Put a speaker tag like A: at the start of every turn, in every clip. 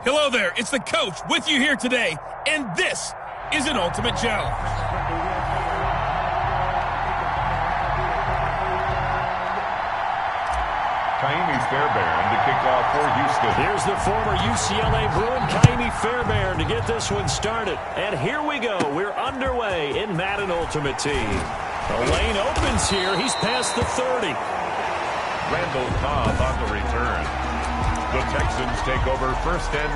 A: Hello there, it's the coach with you here today, and this is an Ultimate Challenge.
B: Fairbairn to kick off for Houston.
C: Here's the former UCLA Bruin, Kaimi Fairbairn, to get this one started. And here we go. We're underway in Madden Ultimate Team. The lane opens here. He's past the 30.
B: Randall Cobb on the return. The Texans take over 1st and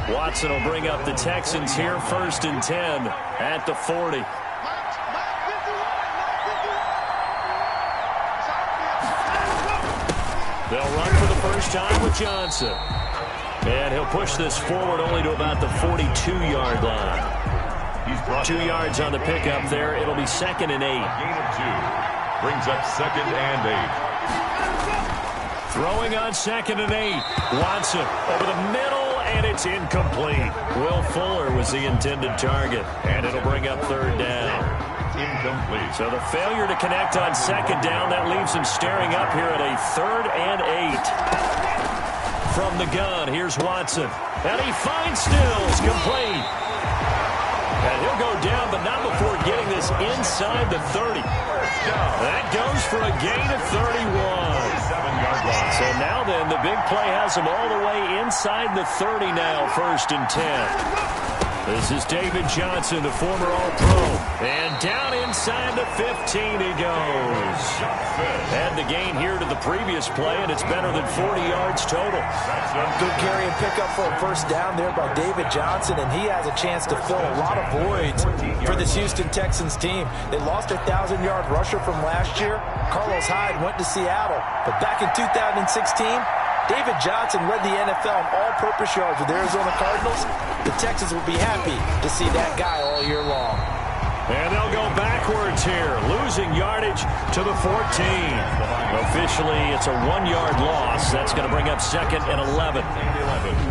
B: 10.
C: Watson will bring up the Texans here 1st and 10 at the 40. They'll run for the first time with Johnson. And he'll push this forward only to about the 42-yard line. He's 2 yards on the pickup there. It'll be 2nd and 8.
B: Gain of 2. Brings up 2nd and 8.
C: Throwing on 2nd and 8. Watson over the middle, and it's incomplete. Will Fuller was the intended target, and it'll bring up 3rd down.
B: Incomplete.
C: So the failure to connect on 2nd down, that leaves him staring up here at a 3rd and 8. From the gun, here's Watson. And he finds Stills, complete. And he'll go down, but not before getting this inside the 30. That goes for a gain of 31. So now then, the big play has him all the way inside the 30 now, 1st and 10. This is David Johnson, the former All-Pro. And down inside the 15 he goes. And the gain here to the previous play, and it's better than 40 yards total.
D: Good carry and pickup for a 1st down there by David Johnson, and he has a chance to fill a lot of voids for this Houston Texans team. They lost their 1,000-yard rusher from last year. Carlos Hyde went to Seattle, but back in 2016, David Johnson led the NFL in all-purpose yards with Arizona Cardinals. The Texans will be happy to see that guy all year long.
C: And they'll go backwards here, losing yardage to the 14. Officially, it's a 1-yard loss. That's going to bring up 2nd and 11.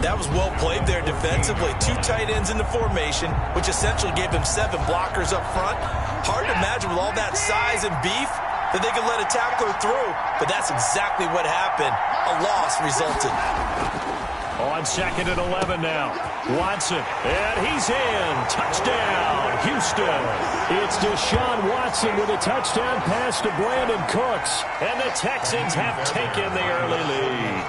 E: That was well played there defensively. 2 tight ends in the formation, which essentially gave him 7 blockers up front. Hard to imagine with all that size and beef that they could let a tackler through, but that's exactly what happened. A loss resulted.
C: On 2nd and 11 now. Watson, and he's in. Touchdown, Houston. It's Deshaun Watson with a touchdown pass to Brandon Cooks, and the Texans have taken the early lead.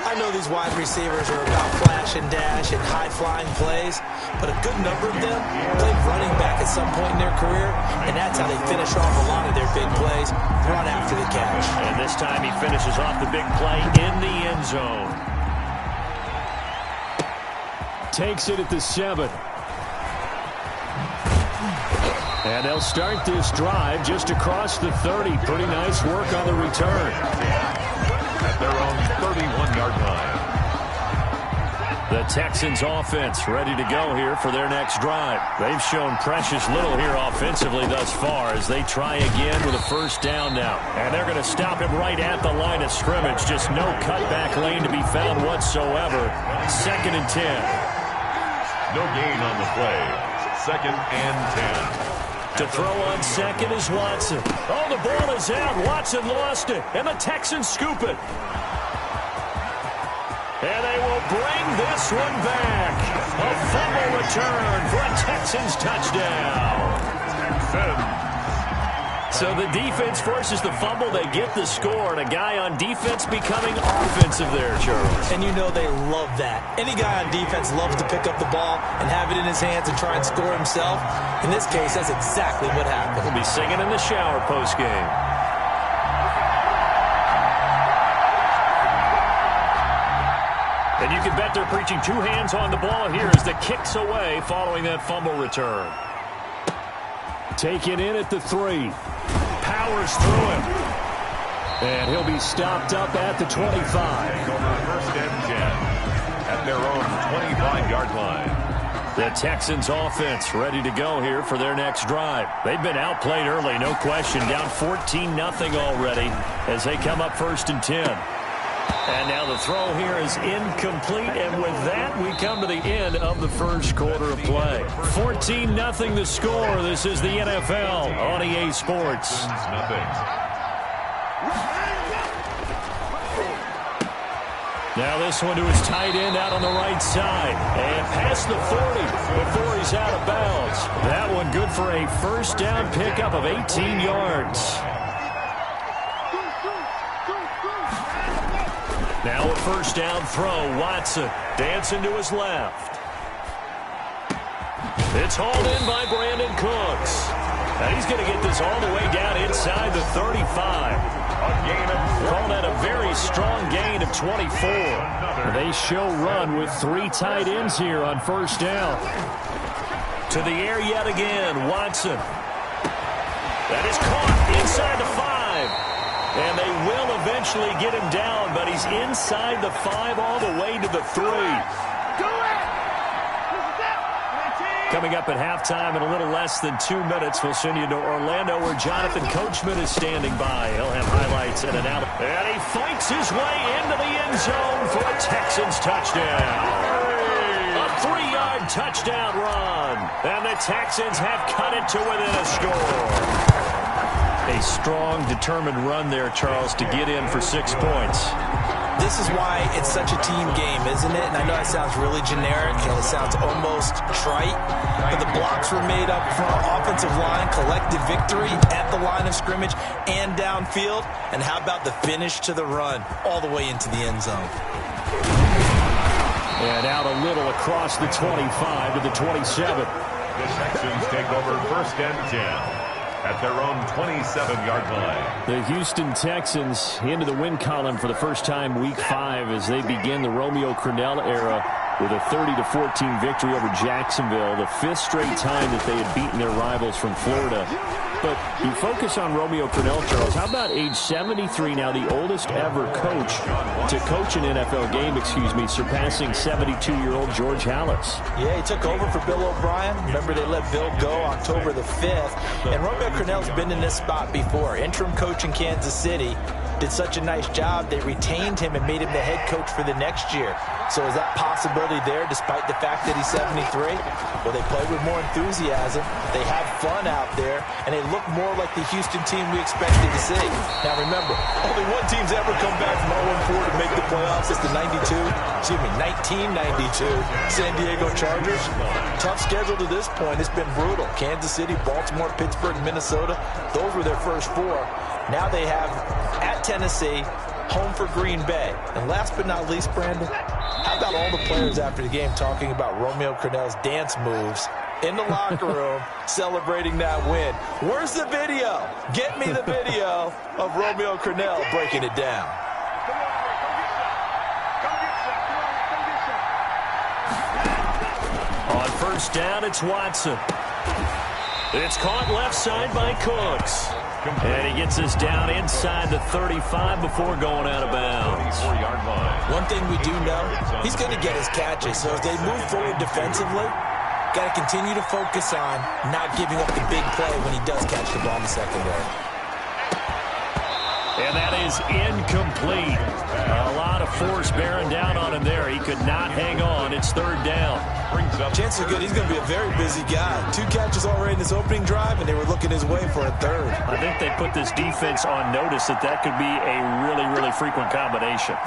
D: I know these wide receivers are about flash and dash and high-flying plays, but a good number of them played running back at some point in their career, and that's how they finish off a lot of their big plays, run after the catch.
C: And this time he finishes off the big play in the end zone. Takes it at the 7. And they'll start this drive just across the 30. Pretty nice work on the return.
B: At their own 31-yard line.
C: The Texans offense ready to go here for their next drive. They've shown precious little here offensively thus far as they try again with a 1st down now. And they're going to stop him right at the line of scrimmage. Just no cutback lane to be found whatsoever. 2nd and 10.
B: No gain on the play. 2nd and 10.
C: To throw on 2nd is Watson. Oh, the ball is out. Watson lost it. And the Texans scoop it. And they will bring this one back. A fumble return for a Texans touchdown. So the defense forces the fumble. They get the score. And a guy on defense becoming offensive there, Charles.
D: And you know they love that. Any guy on defense loves to pick up the ball and have it in his hands and try and score himself. In this case, that's exactly what happened.
C: He'll be singing in the shower post-game. And you can bet they're preaching 2 hands on the ball here as the kick's away following that fumble return. Taken in at the 3. Powers through him. And he'll be stopped up at the 25.
B: Over 1st and 10. At their own 25-yard line.
C: The Texans offense ready to go here for their next drive. They've been outplayed early, no question. Down 14-0 already as they come up 1st and 10. And now the throw here is incomplete, and with that, we come to the end of the 1st quarter of play. 14-0 the score. This is the NFL on EA Sports. Now this one to his tight end out on the right side. And past the 40 before he's out of bounds. That one good for a first down pickup of 18 yards. Now a first down throw. Watson dancing to his left. It's hauled in by Brandon Cooks. Now he's going to get this all the way down inside the 35. Call that a very strong gain of 24. They show run with 3 tight ends here on first down. To the air yet again, Watson. That is caught inside the 5. And they will eventually get him down, but he's inside the 5 all the way to the 3. Coming up at halftime in a little less than 2 minutes, we'll send you to Orlando where Jonathan Coachman is standing by. He'll have highlights in and out. And he fights his way into the end zone for a Texans touchdown. A 3-yard touchdown run. And the Texans have cut it to within a score. A strong, determined run there, Charles, to get in for 6 points.
D: This is why it's such a team game, isn't it? And I know it sounds really generic and it sounds almost trite, but the blocks were made up front, offensive line, collective victory at the line of scrimmage and downfield. And how about the finish to the run all the way into the end zone?
C: And out a little across the 25 to the 27.
B: The Texans take over first and 10. At their own 27-yard line.
C: The Houston Texans into the win column for the first time week 5 as they begin the Romeo Crennel era with a 30-14 victory over Jacksonville, the 5th straight time that they had beaten their rivals from Florida. But you focus on Romeo Crennel, Charles. How about age 73 now, the oldest ever coach to coach an NFL game, surpassing 72-year-old George Halas.
D: Yeah, he took over for Bill O'Brien. Remember, they let Bill go October the 5th. And Romeo Crennel's been in this spot before. Interim coach in Kansas City. Did such a nice job, they retained him and made him the head coach for the next year. So is that possibility there despite the fact that he's 73? Well, they play with more enthusiasm. They have fun out there, and they look more like the Houston team we expected to see. Now remember, only one team's ever come back from 0-4 to make the playoffs. It's the 1992 San Diego Chargers. Tough schedule to this point. It's been brutal. Kansas City, Baltimore, Pittsburgh, Minnesota. Those were their first 4. Now they have at Tennessee, home for Green Bay. And last but not least, Brandon, how about all the players after the game talking about Romeo Crennel's dance moves in the locker room celebrating that win? Where's the video? Get me the video of Romeo Crennel breaking it down.
C: On first down, it's Watson. It's caught left side by Cooks. And he gets us down inside the 35 before going out of bounds.
D: One thing we do know, he's going to get his catches. So as they move forward defensively, got to continue to focus on not giving up the big play when he does catch the ball in the secondary.
C: And that is incomplete. A lot of force bearing down on him there. He could not hang on. It's third down.
D: Chances are good he's going to be a very busy guy. 2 catches already in this opening drive, and they were looking his way for a third.
C: I think they put this defense on notice that could be a really, really frequent combination.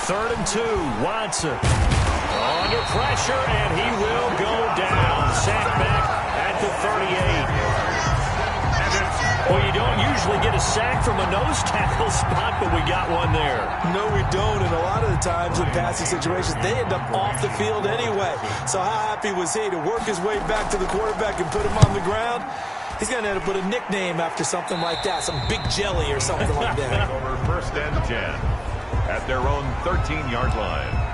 C: 3rd and 2, Watson. Under pressure, and he will go down. Sacked back at the 38. Well, you don't usually get a sack from a nose tackle spot, but we got one there.
D: No, we don't, and a lot of the times in passing situations, they end up off the field anyway. So how happy was he to work his way back to the quarterback and put him on the ground? He's going to end up with a nickname after something like that, some Big Jelly or something like that.
B: Over first and 10 at their own 13-yard line.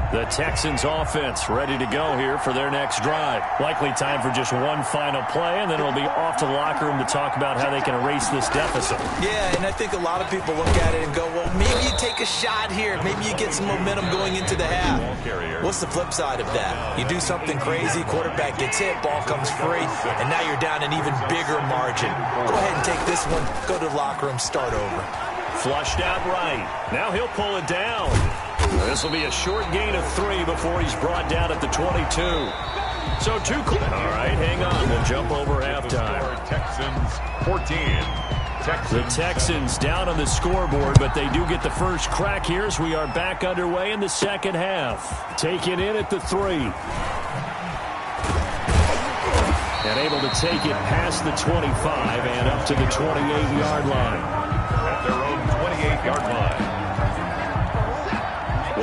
C: The Texans offense ready to go here for their next drive. Likely time for just one final play, and then it'll be off to the locker room to talk about how they can erase this deficit.
D: Yeah, and I think a lot of people look at it and go, well, maybe you take a shot here. Maybe you get some momentum going into the half. What's the flip side of that? You do something crazy, quarterback gets hit, ball comes free, and now you're down an even bigger margin. Go ahead and take this one, go to the locker room, start over.
C: Flushed out right. Now he'll pull it down. This will be a short gain of 3 before he's brought down at the 22. So 2. All right, hang on. We'll jump over halftime.
B: Texans 14.
C: The Texans down on the scoreboard, but they do get the first crack here as we are back underway in the second half. Taken in at the 3. And able to take it past the 25 and up to the 28-yard line.
B: At their own 28-yard line.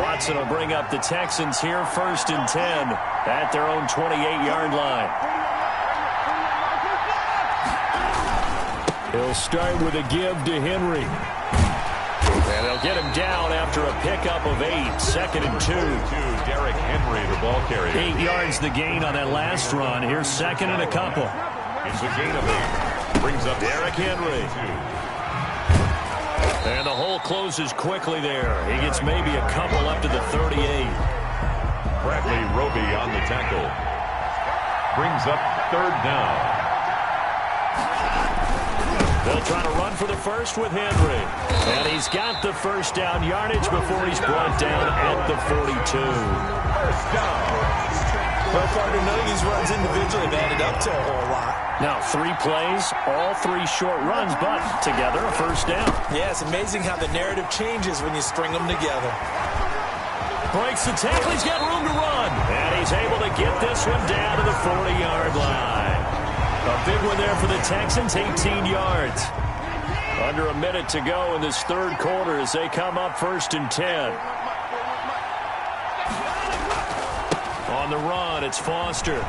C: Watson will bring up the Texans here, 1st and 10 at their own 28-yard line. He'll start with a give to Henry. And they'll get him down after a pickup of 8, 2nd and 2.
B: Derrick Henry, the ball carrier.
C: 8 yards the gain on that last run. Here's 2nd and a couple.
B: It's a gain of 8. Brings up
C: Derrick Henry. And the hole closes quickly there. He gets maybe a couple up to the 38.
B: Bradley Roby on the tackle. Brings up 3rd down.
C: They'll try to run for the first with Henry. And he's got the first down yardage before he's brought down at the 42.
B: First down.
E: So far, none of these runs individually have added up to a whole lot.
C: Now 3 plays, all 3 short runs, but together a first down.
E: Yeah, it's amazing how the narrative changes when you string them together.
C: Breaks the tackle, he's got room to run. And he's able to get this one down to the 40-yard line. A big one there for the Texans, 18 yards. Under a minute to go in this 3rd quarter as they come up 1st and 10. On the run, it's Foster.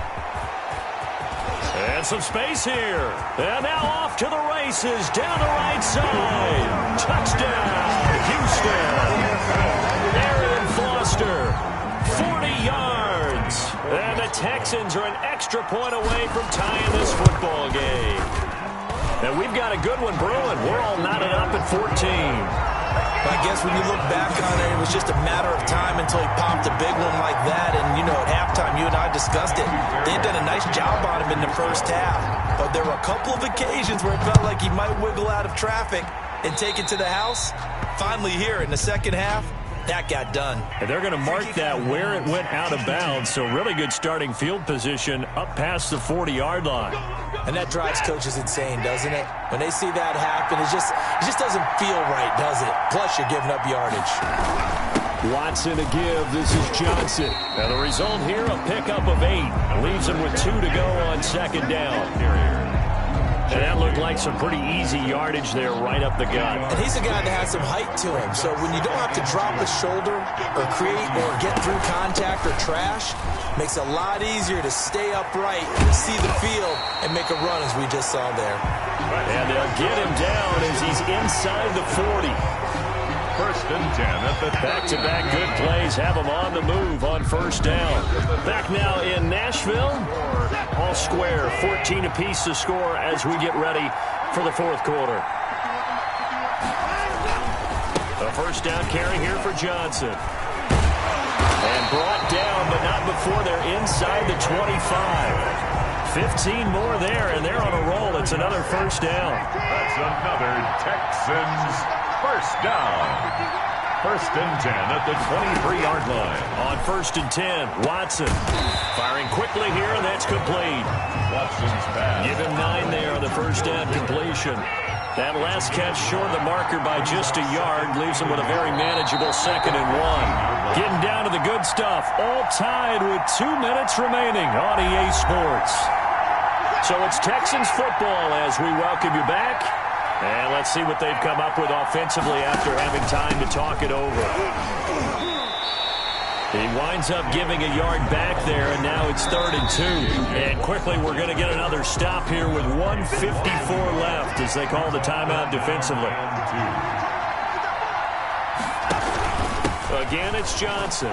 C: And some space here. And now off to the races down the right side. Touchdown, Houston. Arian Foster, 40 yards. And the Texans are an extra point away from tying this football game. And we've got a good one brewing. We're all knotted up at 14.
E: I guess when you look back on it, it was just a matter of time until he popped a big one like that. And, you know, at halftime, you and I discussed it. They had done a nice job on him in the first half. But there were a couple of occasions where it felt like he might wiggle out of traffic and take it to the house. Finally here in the second half, that got done.
C: And they're going to mark that where it went out of bounds. So really good starting field position up past the 40-yard line.
E: And that drives coaches insane, doesn't it? When they see that happen, it just doesn't feel right, does it? Plus, you're giving up yardage.
C: Watson a give. This is Johnson. Now the result here, a pickup of 8. Leaves him with 2 to go on 2nd down. And that looked like some pretty easy yardage there right up the gut.
E: And he's a guy that has some height to him. So when you don't have to drop a shoulder or create or get through contact or trash, makes it a lot easier to stay upright, see the field, and make a run as we just saw there.
C: And they'll get him down as he's inside the 40.
B: 1st and 10 at the
C: back-to-back good plays have him on the move on 1st down. Back now in Nashville. All square, 14 apiece to score as we get ready for the 4th quarter. A 1st down carry here for Johnson. And brought down, but not before they're inside the 25. 15 more there, and they're on a roll. It's another 1st down.
B: That's another Texans 1st down. 1st and 10 at the 23-yard line.
C: On 1st and 10, Watson firing quickly here, and that's complete.
B: Watson's pass.
C: Give him 9 there on the 1st down completion. That last catch short of the marker by just a yard leaves him with a very manageable 2nd and 1. Getting down to the good stuff. All tied with 2 minutes remaining on EA Sports. So it's Texans football as we welcome you back. And let's see what they've come up with offensively after having time to talk it over. He winds up giving a yard back there, and now it's 3rd and 2. And quickly, we're going to get another stop here with 1:54 left as they call the timeout defensively. Again, it's Johnson.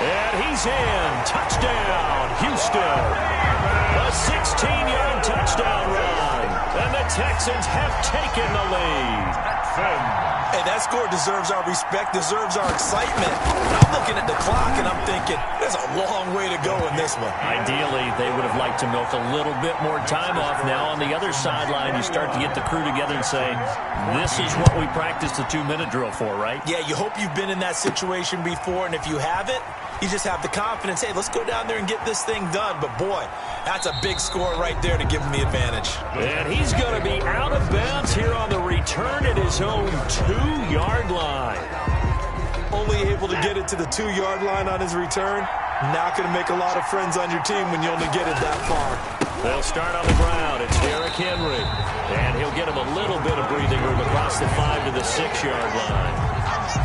C: And he's in. Touchdown, Houston. A 16-yard touchdown run. And the Texans have taken the lead.
E: Hey, that score deserves our respect, deserves our excitement. I'm looking at the clock, and I'm thinking, there's a long way to go in this one.
C: Ideally, they would have liked to milk a little bit more time off. Now on the other sideline, you start to get the crew together and say, this is what we practiced the 2-minute drill for, right?
E: Yeah, you hope you've been in that situation before, and if you haven't, you just have the confidence, hey, let's go down there and get this thing done. But, boy, that's a big score right there to give him the advantage.
C: And he's going to be out of bounds here on the return at his own 2-yard line.
E: Only able to get it to the 2-yard line on his return. Not going to make a lot of friends on your team when you only get it that far.
C: They'll start on the ground. It's Derrick Henry. And he'll get him a little bit of breathing room across the 5 to the 6-yard line.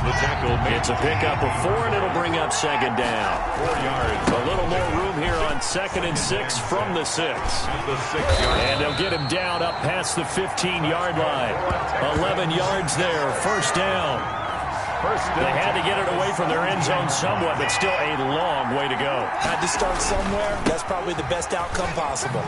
B: The tackle made.
C: It's a pickup of 4, and it'll bring up second down.
B: 4 yards.
C: A little more room here on 2nd and 6 from the 6.
B: The 6-yard.
C: And they'll get him down up past the 15-yard line. 11 yards there, first down. They had to get it away from their end zone somewhat, but still a long way to go.
E: Had to start somewhere. That's probably the best outcome possible.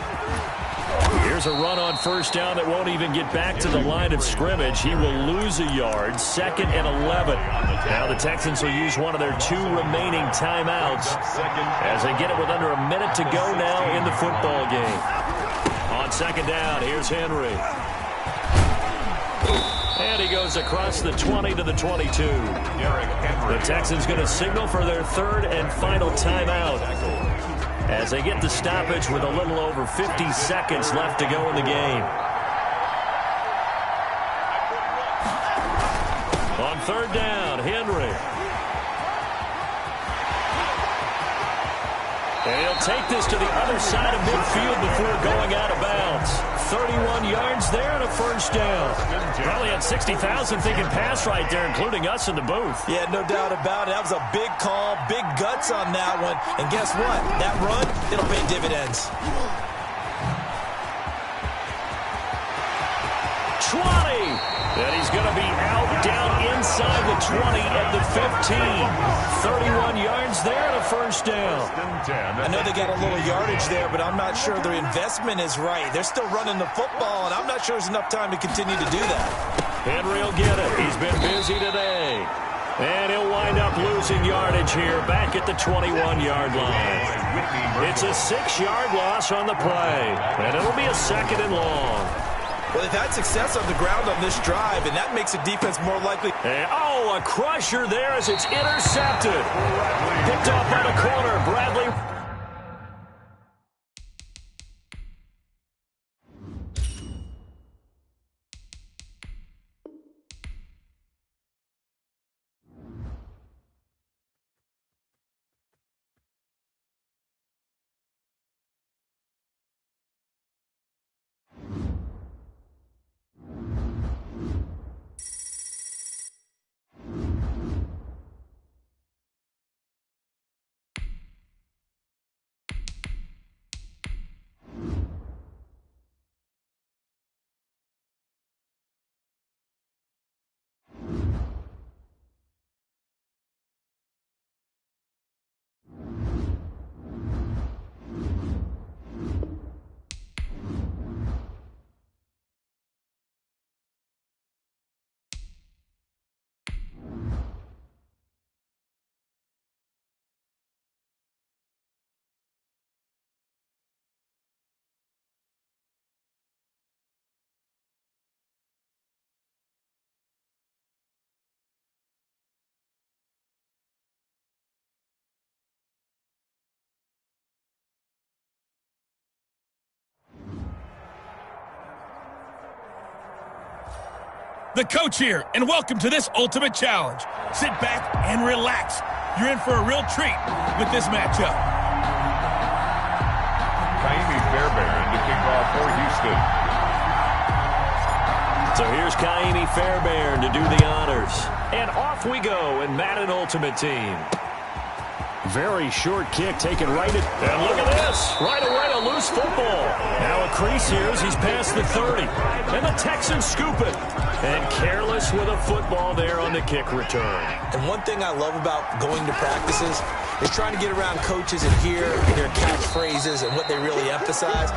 C: Here's a run on first down that won't even get back to the line of scrimmage. He will lose a yard, 2nd and 11. Now the Texans will use one of their 2 remaining timeouts as they get it with under a minute to go now in the football game. On second down, here's Henry. And he goes across the 20 to the 22. The Texans going to signal for their 3rd and final timeout as they get the stoppage with a little over 50 seconds left to go in the game. On 3rd down, Henry. And he'll take this to the other side of midfield before going out of bounds. 31 yards there and a first down. Probably had 60,000 thinking pass right there, including us in the booth.
E: Yeah, no doubt about it. That was a big call, big guts on that one. And guess what? That run, it'll pay dividends.
C: 20. And he's going to be out down inside the 20 at the 15. 31 yards there and a first down.
E: I know they got a little yardage there, but I'm not sure their investment is right. They're still running the football, and I'm not sure there's enough time to continue to do that.
C: Henry will get it. He's been busy today. And he'll wind up losing yardage here back at the 21-yard line. It's a 6-yard loss on the play, and it'll be a 2nd and long.
E: Well, they've had success on the ground on this drive, and that makes the defense more likely.
C: And, a crusher there as it's intercepted. Picked off by the corner, Bradley.
A: The coach here, and welcome to this ultimate challenge. Sit back and relax. You're in for a real treat with this matchup.
B: Kaimi Fairbairn to kick off for Houston.
C: So here's Kaimi Fairbairn to do the honors. And off we go in Madden Ultimate Team. Very short kick taken right at... And look at this. Right away, a loose football. Now a crease here as he's past the 30. And the Texans scoop it. And careless with a football there on the kick return.
E: And one thing I love about going to practices
D: is trying to get around coaches and hear their catchphrases and what they really emphasize.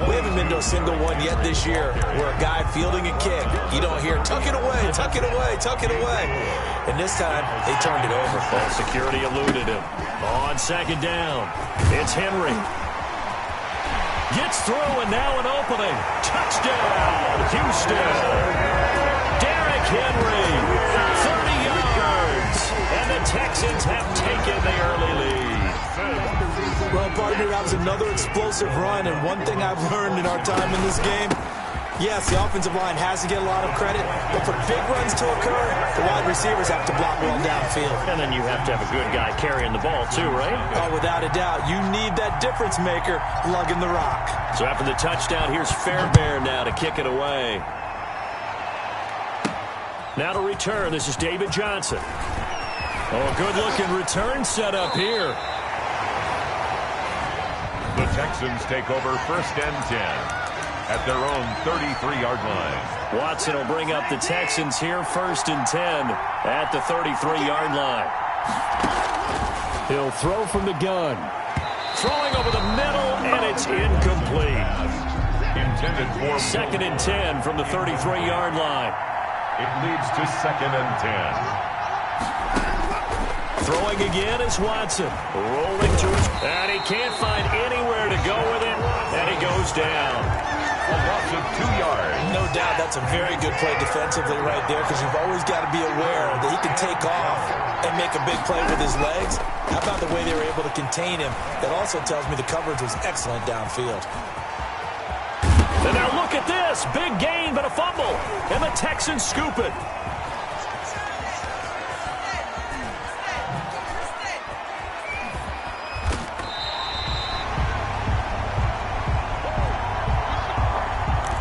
D: We haven't been to a single one yet this year where a guy fielding a kick, you don't hear, tuck it away, tuck it away, tuck it away. And this time, they turned it over.
C: Well, security eluded him. On second down, it's Henry. Gets through, and now an opening. Touchdown, Houston. Derrick Henry, 30 yards. And the Texans have taken the early lead.
D: Well, partner, that was another explosive run. And one thing I've learned in our time in this game, yes, the offensive line has to get a lot of credit, but for big runs to occur, the wide receivers have to block well downfield.
C: And then you have to have a good guy carrying the ball too, right?
D: Oh, without a doubt. You need that difference maker lugging the rock.
C: So after the touchdown, here's Fairbairn now to kick it away. Now to return, this is David Johnson. Oh, good-looking return set up here.
B: The Texans take over 1st and 10. At their own 33-yard line.
C: Watson will bring up the Texans here, 1st and 10 at the 33-yard line. He'll throw from the gun. Throwing over the middle, and it's incomplete.
B: Intended for
C: 2nd and 10 from the 33-yard line.
B: It leads to 2nd and 10.
C: Throwing again is Watson. Rolling to his... And he can't find anywhere to go with it, and he goes down.
B: A loss of 2 yards.
D: No doubt that's a very good play defensively right there, because you've always got to be aware that he can take off and make a big play with his legs. How about the way they were able to contain him? That also tells me the coverage was excellent downfield.
C: And now look at this. Big gain, but a fumble. And the Texans scoop it.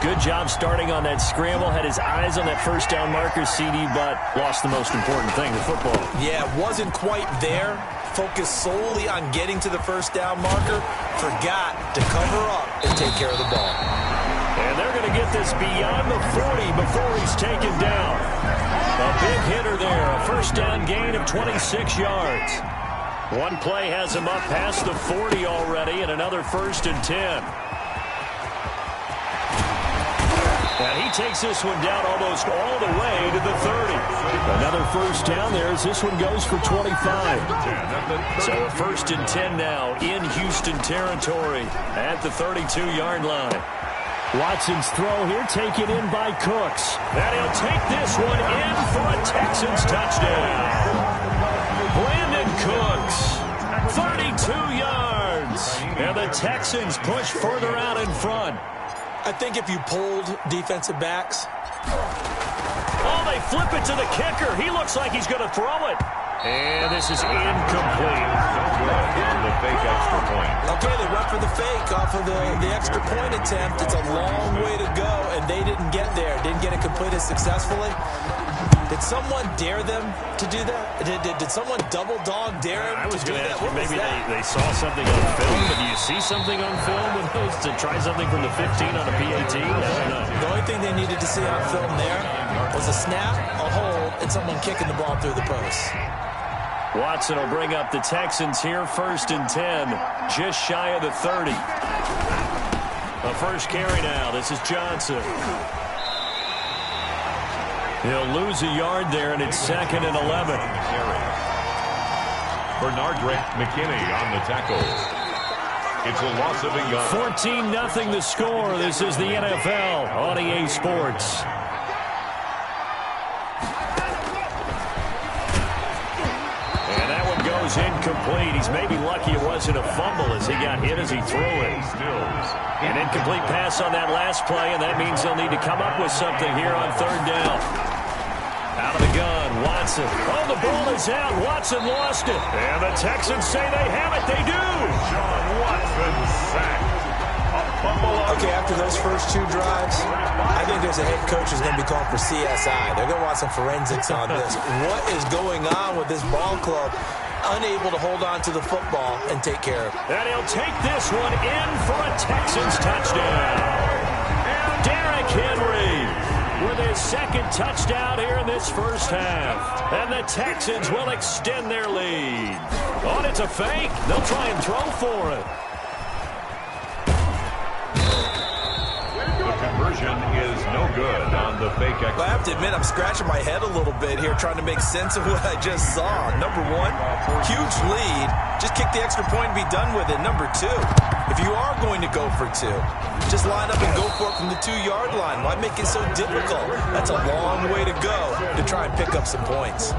C: Good job starting on that scramble. Had his eyes on that first down marker, CD, but lost the most important thing, the football.
D: Yeah, wasn't quite there. Focused solely on getting to the first down marker. Forgot to cover up and take care of the ball.
C: And they're going to get this beyond the 40 before he's taken down. A big hitter there. A first down gain of 26 yards. One play has him up past the 40 already, and another 1st and 10. And he takes this one down almost all the way to the 30. Another first down there as this one goes for 25. So a 1st and 10 now in Houston territory at the 32-yard line. Watson's throw here taken in by Cooks. And he'll take this one in for a Texans touchdown. Brandon Cooks, 32 yards. And the Texans push further out in front.
D: I think if you pulled defensive backs.
C: Oh, they flip it to the kicker. He looks like he's going to throw it. And this is incomplete.
B: The fake extra point.
D: Okay, they went for the fake off of the extra point attempt. It's a long way to go, and they didn't get there. Didn't get it completed successfully. Did someone dare them to do that? Did someone double dog dare him to do that?
C: I was going to ask you, maybe they saw something on film, but do you see something on film with those to try something from the 15 on a PAT? I don't know.
D: The only thing they needed to see on film there was a snap, a hold, and someone kicking the ball through the post.
C: Watson will bring up the Texans here, 1st and 10, just shy of the 30. The first carry now. This is Johnson. He'll lose a yard there, and it's 2nd and 11.
B: Bernard McKinney on the tackle. It's a loss of a yard.
C: 14-0 the score. This is the NFL on EA Sports. And that one goes incomplete. He's maybe lucky it wasn't a fumble as he got hit as he threw it. An incomplete pass on that last play, and that means they'll need to come up with something here on 3rd down. Out of the gun, Watson. Oh, the ball is out. Watson lost it. And the Texans say they have it. They do.
B: John Watson sacked. A fumble.
D: Okay, after those first 2 drives, I think there's a head coach who's going to be called for CSI. They're going to want some forensics on this. What is going on with this ball club? Unable to hold on to the football and take care of it.
C: And he'll take this one in for a Texans touchdown. Derrick Henry with his second touchdown here in this first half. And the Texans will extend their lead. Oh, and it's a fake. They'll try and throw for it.
B: The conversion is no good on the fake extra.
E: I have to admit, I'm scratching my head a little bit here trying to make sense of what I just saw. Number one, huge lead. Just kick the extra point and be done with it. Number two, if you are going to go for two, just line up and go for it from the 2-yard line. Why make it so difficult? That's a long way to go to try and pick up some points.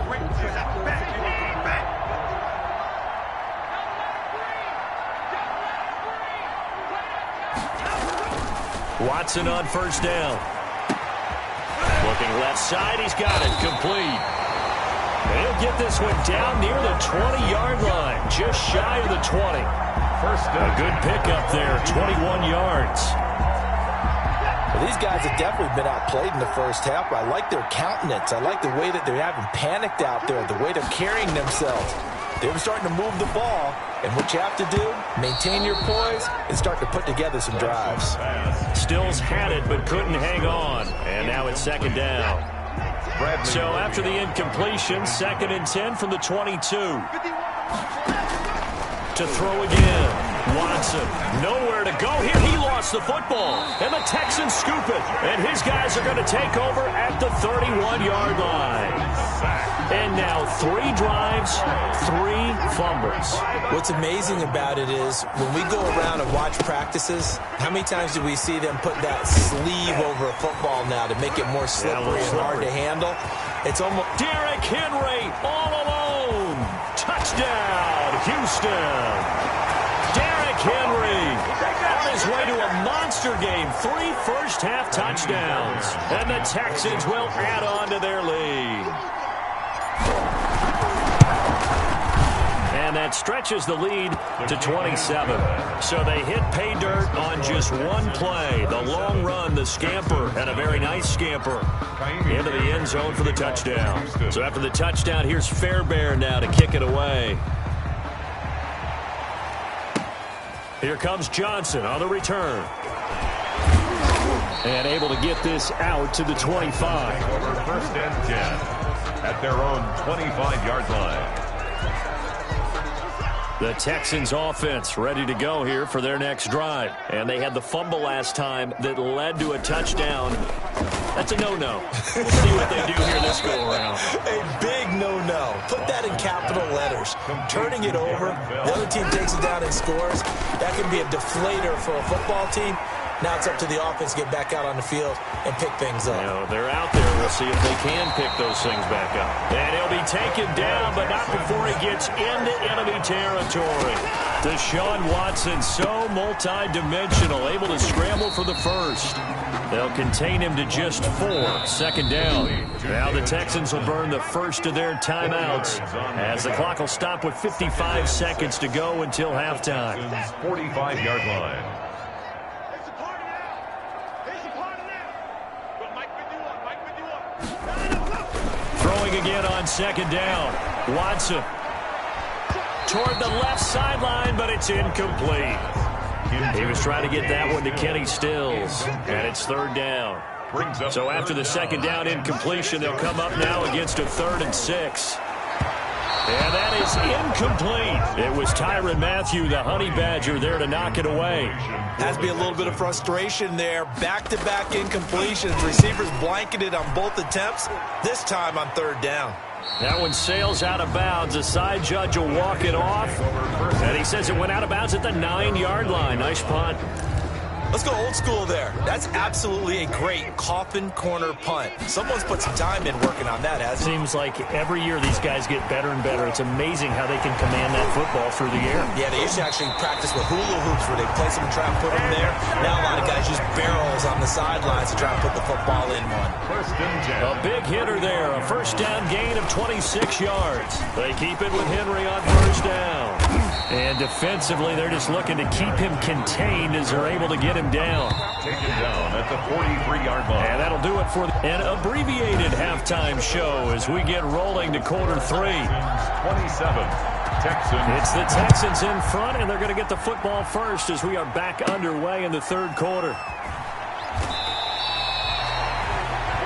C: Watson on first down. Looking left side, he's got it, complete. He'll get this one down near the 20-yard line, just shy of the 20. A good pickup there, 21 yards.
D: Well, these guys have definitely been outplayed in the first half. I like their countenance. I like the way that they're having panicked out there, the way they're carrying themselves. They're starting to move the ball, and what you have to do, maintain your poise and start to put together some drives.
C: Stills had it but couldn't hang on, and now it's second down. So after the incompletion, 2nd and 10 from the 22. To throw again. Watson, nowhere to go here. He lost the football, and the Texans scoop it. And his guys are going to take over at the 31-yard line. And now 3 drives, 3 fumbles.
E: What's amazing about it is when we go around and watch practices, how many times do we see them put that sleeve over a football now to make it more slippery and hard to handle? It's almost...
C: Derrick Henry all alone. Touchdown, Houston. Derrick Henry on his way to a monster game. 3 first-half touchdowns. And the Texans will add on to their lead. And that stretches the lead to 27. So they hit pay dirt on just one play. The long run, the scamper, and a very nice scamper into the end zone for the touchdown. So after the touchdown, here's Fairbairn now to kick it away. Here comes Johnson on the return. And able to get this out to the 25.
B: First and 10 at their own 25-yard line.
C: The Texans offense ready to go here for their next drive. And they had the fumble last time that led to a touchdown. That's a no-no. We'll see what they do here this go-around.
E: A big no-no. Put that in capital letters. Turning it over, the other team takes it down and scores. That can be a deflator for a football team. Now it's up to the offense to get back out on the field and pick things up.
C: You know, they're out there. We'll see if they can pick those things back up. And he'll be taken down, but not before he gets into enemy territory. Deshaun Watson, so multi-dimensional, able to scramble for the first. They'll contain him to just 4. Second down. Now the Texans will burn the first of their timeouts as the clock will stop with 55 seconds to go until halftime.
B: 45-yard line.
C: Throwing again on second down. Watson toward the left sideline, but it's incomplete. He was trying to get that one to Kenny Stills, and it's third down. So after the second down incompletion, they'll come up now against a 3rd and 6. And that is incomplete. It was Tyrann Mathieu, the Honey Badger, there to knock it away.
E: Has to be a little bit of frustration there. Back-to-back incompletions. Receivers blanketed on both attempts, this time on 3rd down.
C: That one sails out of bounds. The side judge will walk it off. And he says it went out of bounds at the 9-yard line. Nice punt.
E: Let's go old school there. That's absolutely a great coffin corner punt. Someone's put some time in working on that, hasn't it?
C: Seems like every year these guys get better and better. It's amazing how they can command that football through the air.
E: Yeah, they used to actually practice with hula hoops where they place them and try and put them there. Now a lot of guys use barrels on the sidelines to try and put the football in one.
C: A big hitter there. A first down gain of 26 yards. They keep it with Henry on first down. And defensively, they're just looking to keep him contained as they're able to get him down.
B: Taken down at the 43-yard line.
C: And that'll do it for an abbreviated halftime show as we get rolling to quarter 3.
B: 27. Texans.
C: It's the Texans in front, and they're going to get the football first as we are back underway in the 3rd quarter.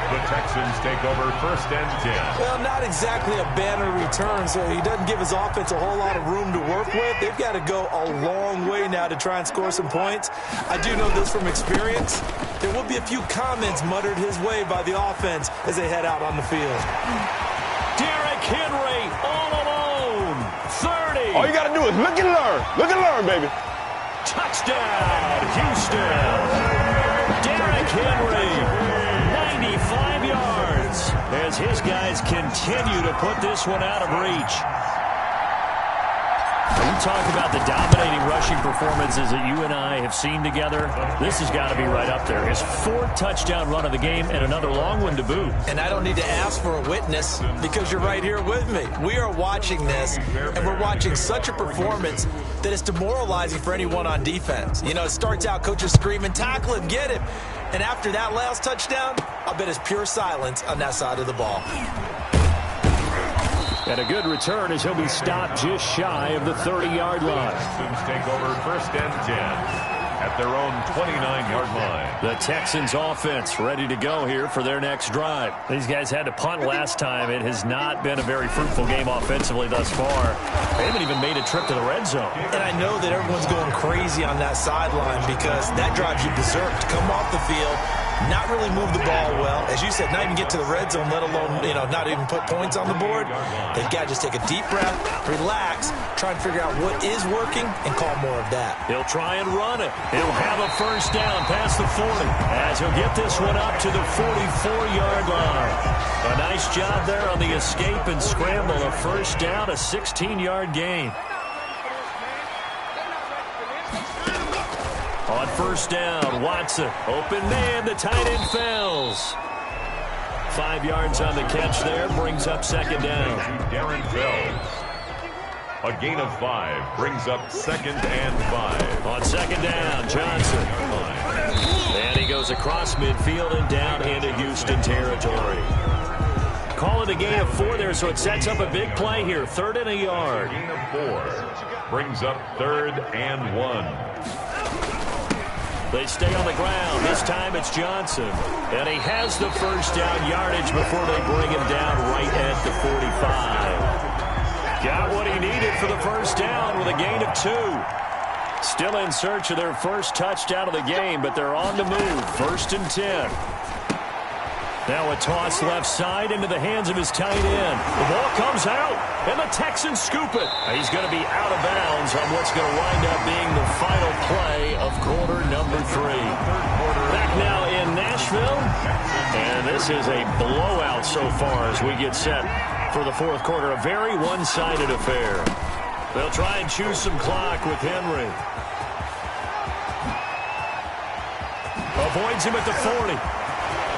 B: The Texans take over 1st and 10.
D: Well, not exactly a banner return, so he doesn't give his offense a whole lot of room to work with. They've got to go a long way now to try and score some points. I do know this from experience. There will be a few comments muttered his way by the offense as they head out on the field.
C: Derrick Henry all alone. 30.
F: All you got to do is look and learn. Look and learn, baby.
C: Touchdown, Houston. Derrick Henry, 95 yards, as his guys continue to put this one out of reach. You talk about the dominating rushing performances that you and I have seen together. This has got to be right up there. His 4th touchdown run of the game and another long one to boot.
D: And I don't need to ask for a witness because you're right here with me. We are watching this, and we're watching such a performance that it's demoralizing for anyone on defense. You know, it starts out coaches screaming, tackle him, get him. And after that last touchdown, I'll bet it's pure silence on that side of the ball.
C: And a good return as he'll be stopped just shy of the 30-yard line.
B: Texans take over 1st and 10 at their own 29-yard line.
C: The Texans offense ready to go here for their next drive. These guys had to punt last time. It has not been a very fruitful game offensively thus far. They haven't even made a trip to the red zone.
D: And I know that everyone's going crazy on that sideline because that drives you berserk to come off the field, not really move the ball well. As you said, not even get to the red zone, let alone, not even put points on the board. They've got to just take a deep breath, relax, try and figure out what is working, and call more of that.
C: He'll try and run it. He'll have a first down past the 40 as he'll get this one up to the 44-yard line. A nice job there on the escape and scramble. A first down, a 16-yard gain. On first down, Watson, open man, the tight end fells. 5 yards on the catch there, brings up 2nd down.
B: Darren Fells. A gain of 5 brings up 2nd and 5.
C: On 2nd down, Johnson. And he goes across midfield and down into Houston territory. Call it a gain of 4 there, so it sets up a big play here. 3rd and a yard.
B: A gain of 4 brings up 3rd and 1.
C: They stay on the ground. This time it's Johnson. And he has the first down yardage before they bring him down right at the 45. Got what he needed for the first down with a gain of 2. Still in search of their first touchdown of the game, but they're on the move. 1st and 10. Now a toss left side into the hands of his tight end. The ball comes out, and the Texans scoop it. He's going to be out of bounds on what's going to wind up being the final play of quarter number 3. Back now in Nashville, and this is a blowout so far as we get set for the 4th quarter. A very one-sided affair. They'll try and choose some clock with Henry. Avoids him at the 40.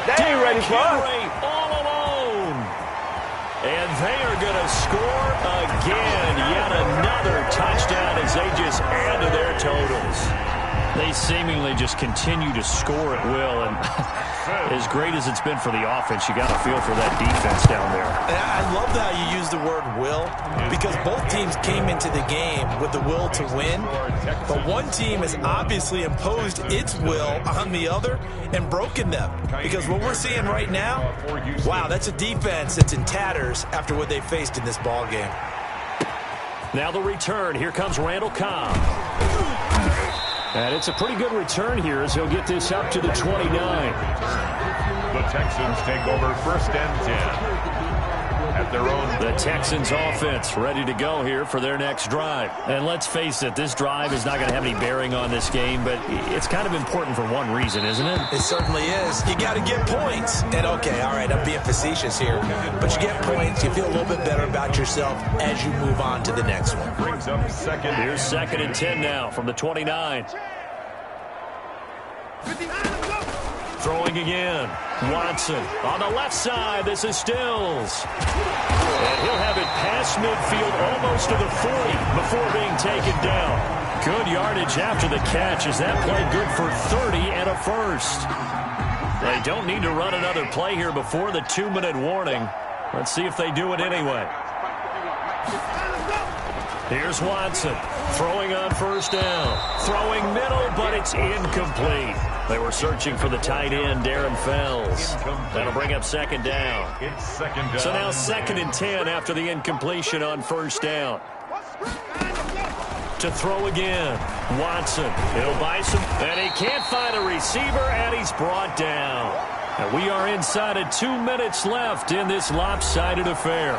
F: They ain't ready for us.
C: All alone. And they are going to score again. Yet another touchdown as they just add to their totals. They seemingly just continue to score at will. And as great as it's been for the offense, you got to feel for that defense down there.
D: I love how you use the word will, because both teams came into the game with the will to win. But one team has obviously imposed its will on the other and broken them. Because what we're seeing right now, wow, that's a defense that's in tatters after what they faced in this ball game.
C: Now the return. Here comes Randall Cobb. And it's a pretty good return here as he'll get this up to the 29.
B: The Texans take over 1st and 10. At their own.
C: The Texans offense ready to go here for their next drive. And let's face it, this drive is not going to have any bearing on this game, but it's kind of important for one reason, isn't it?
D: It certainly is. You got to get points. And okay, all right, I'm being facetious here, but you get points, you feel a little bit better about yourself as you move on to the next one.
B: Brings up 2nd.
C: Here's 2nd and 10 now from the 29. Throwing again. Watson on the left side. This is Stills. And he'll have it past midfield almost to the 40 before being taken down. Good yardage after the catch. Is that play good for 30 and a first? They don't need to run another play here before the 2-minute warning. Let's see if they do it anyway. Here's Watson throwing on first down. Throwing middle, but it's incomplete. They were searching for the tight end, Darren Fells. That'll bring up second down.
B: It's second down.
C: So now 2nd and 10 after the incompletion on first down. To throw again, Watson. He'll buy some, and he can't find a receiver, and he's brought down. And we are inside of 2 minutes left in this lopsided affair.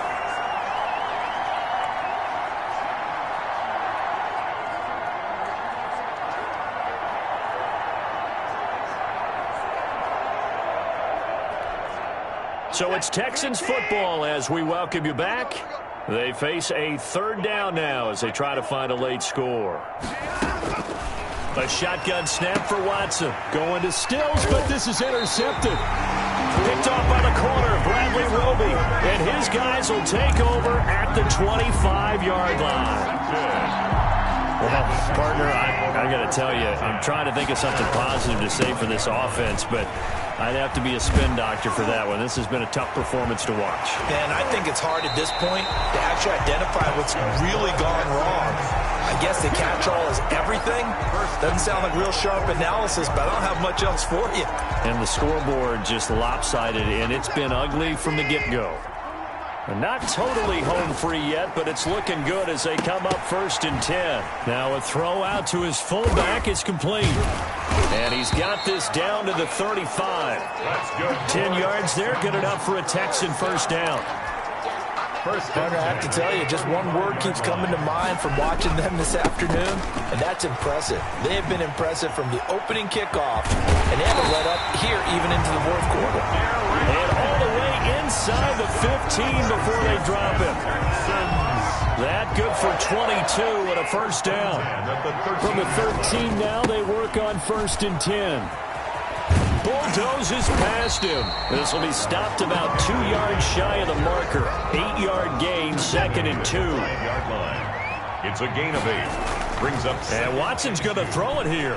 C: So it's Texans football as we welcome you back. They face a 3rd down now as they try to find a late score. A shotgun snap for Watson. Going to Stills, but this is intercepted. Picked off by the corner, Bradley Roby. And his guys will take over at the 25-yard line. Well, partner, I got to tell you, I'm trying to think of something positive to say for this offense, but I'd have to be a spin doctor for that one. This has been a tough performance to watch.
D: And I think it's hard at this point to actually identify what's really gone wrong. I guess the catch-all is everything. Doesn't sound like real sharp analysis, but I don't have much else for you.
C: And the scoreboard just lopsided, and it's been ugly from the get-go. Not totally home free yet, but it's looking good as they come up 1st and 10. Now a throw out to his fullback is complete. And he's got this down to the 35.
B: That's good.
C: 10 yards there, good enough for a Texan first down.
D: Partner, I have to tell you, just one word keeps coming to mind from watching them this afternoon, and that's impressive. They have been impressive from the opening kickoff, and they haven't let up here even into the 4th quarter.
C: And all the way inside the 15 before they drop him. That good for 22 and a first down. From the 13 now, they work on 1st and 10. Bulldozes past him. This will be stopped about 2 yards shy of the marker. 8-yard gain, 2nd and 2.
B: It's a gain of 8. Brings up 7.
C: And Watson's going to throw it here.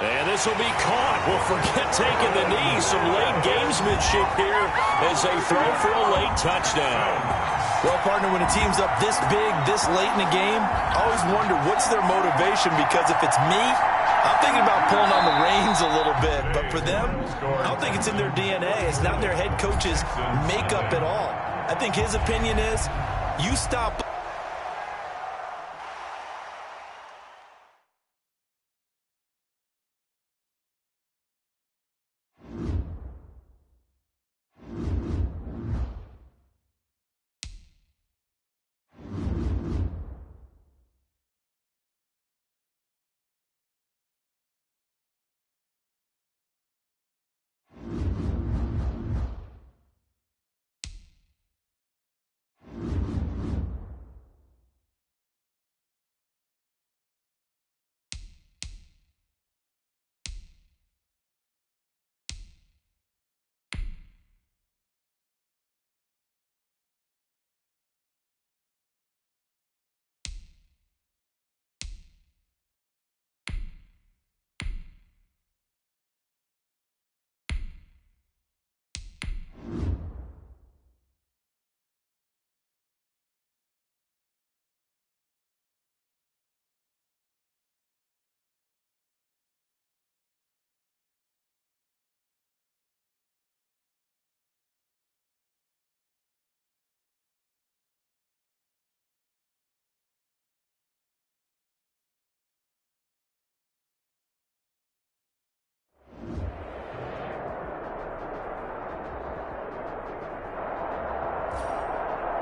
C: And this will be caught. Well, forget taking the knee. Some late gamesmanship here as they throw for a late touchdown.
D: Well, partner, when a team's up this big, this late in the game, I always wonder what's their motivation, because if it's me, I'm thinking about pulling on the reins a little bit. But for them, I don't think it's in their DNA. It's not their head coach's makeup at all. I think his opinion is, you stop.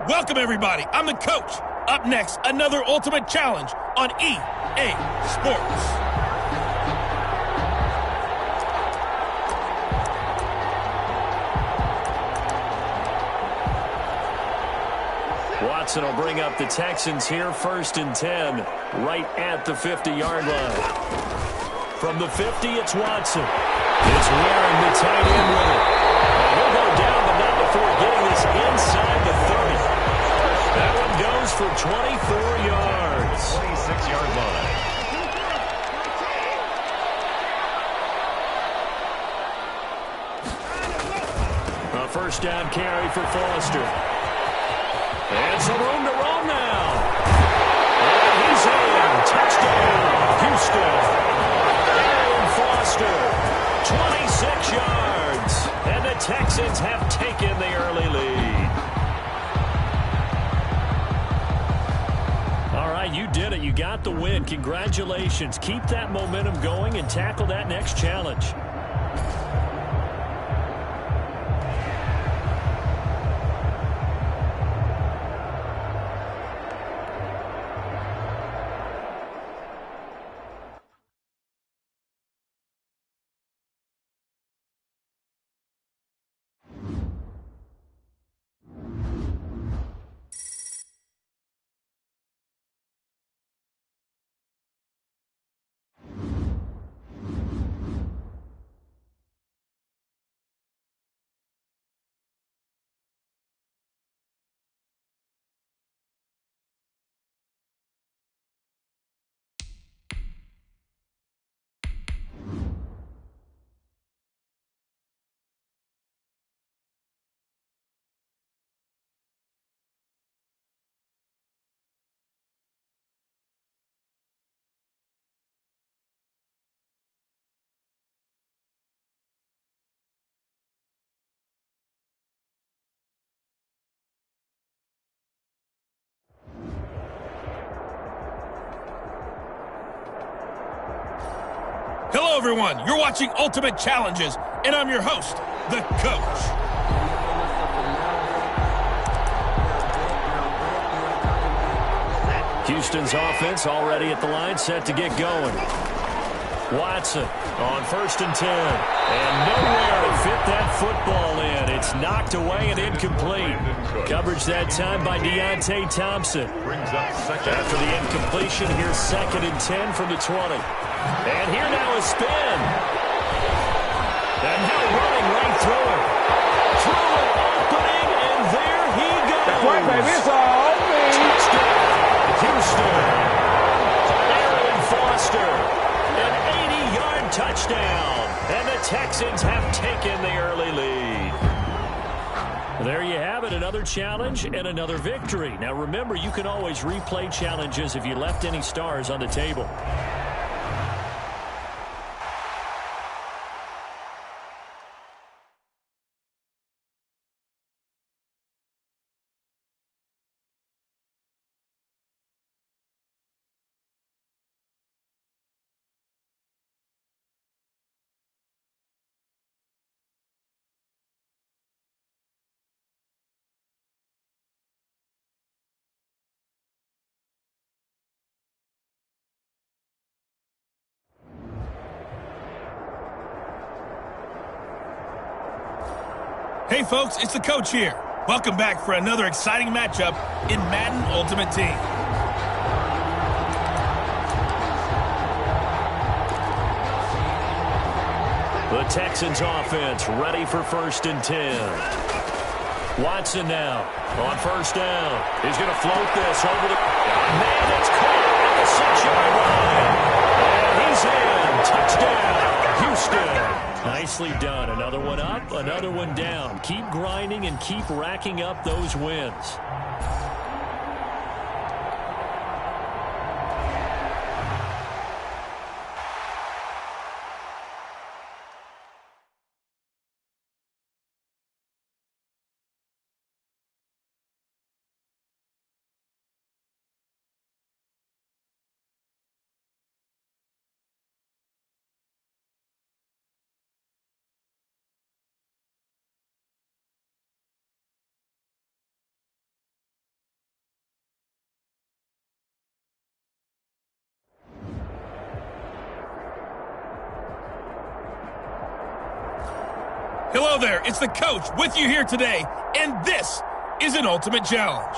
A: Welcome, everybody. I'm the coach. Up next, another Ultimate Challenge on EA Sports.
C: Watson will bring up the Texans here, 1st and 10, right at the 50-yard line. From the 50, it's Watson. It's Warren, the tight end with it. And he'll go down, but not before getting this inside the 30. That one goes for 24 yards.
B: 26-yard line.
C: A first down carry for Foster. And some room to roam now. And he's in. Touchdown, Houston. And Texans have taken the early lead. All right, you did it. You got the win. Congratulations. Keep that momentum going and tackle that next challenge.
A: Hello, everyone. You're watching Ultimate Challenges, and I'm your host, the Coach.
C: Houston's offense already at the line, set to get going. Watson on 1st and 10. And nowhere to fit that football in. It's knocked away and incomplete. Coverage that time by Deontay Thompson. After the incompletion, here's 2nd and 10 from the 20. And here now is spin. And now running right through it. Through an opening, and there he goes.
F: That's right, baby. It's all me.
C: Touchdown, Houston. Aaron Foster. An 80-yard touchdown. And the Texans have taken the early lead. There you have it, another challenge and another victory. Now remember, you can always replay challenges if you left any stars on the table.
A: Hey, folks, it's the Coach here. Welcome back for another exciting matchup in Madden Ultimate Team.
C: The Texans offense ready for 1st and 10. Watson now on 1st down. He's going to float this over the... Man, it's caught at the 6-yard line. And he's in. Touchdown, Houston. Nicely done. Another one up, another one down. Keep grinding and keep racking up those wins.
A: Hello there, it's the Coach with you here today, and this is an Ultimate Challenge.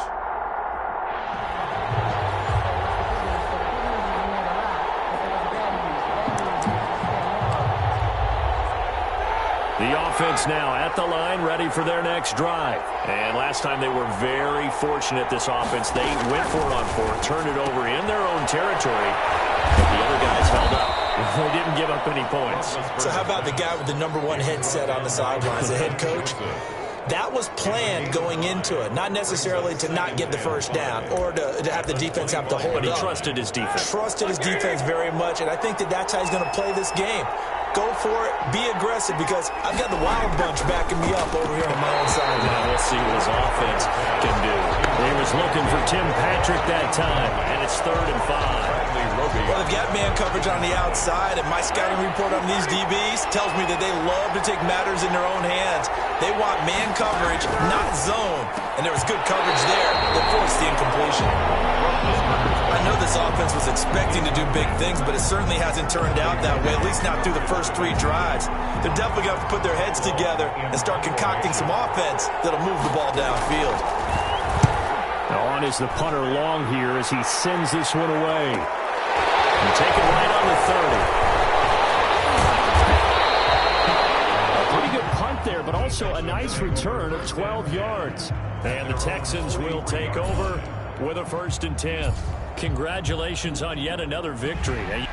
C: The offense now at the line, ready for their next drive. And last time they were very fortunate, this offense. They went for it on 4th, turned it over in their own territory, but the other guys held up. They didn't give up any points.
D: So how about the guy with the #1 headset on the sidelines, the head coach? That was planned going into it, not necessarily to not get the first down or to have the defense have to hold up.
C: But he trusted his defense.
D: Trusted his defense very much, and I think that's how he's going to play this game. Go for it, be aggressive, because I've got the Wild Bunch backing me up over here on my own side.
C: Now we'll see what his offense can do. He was looking for Tim Patrick that time, and it's 3rd and 5.
E: Well, they've got man coverage on the outside, and my scouting report on these DBs tells me that they love to take matters in their own hands. They want man coverage, not zone. And there was good coverage there that forced the incompletion. I know this offense was expecting to do big things, but it certainly hasn't turned out that way, at least not through the first 3 drives. They're definitely going to have to put their heads together and start concocting some offense that'll move the ball downfield.
C: Now on is the punter long here as he sends this one away. And take it right on the 30. A pretty good punt there, but also a nice return of 12 yards. And the Texans will take over with a 1st and 10. Congratulations on yet another victory.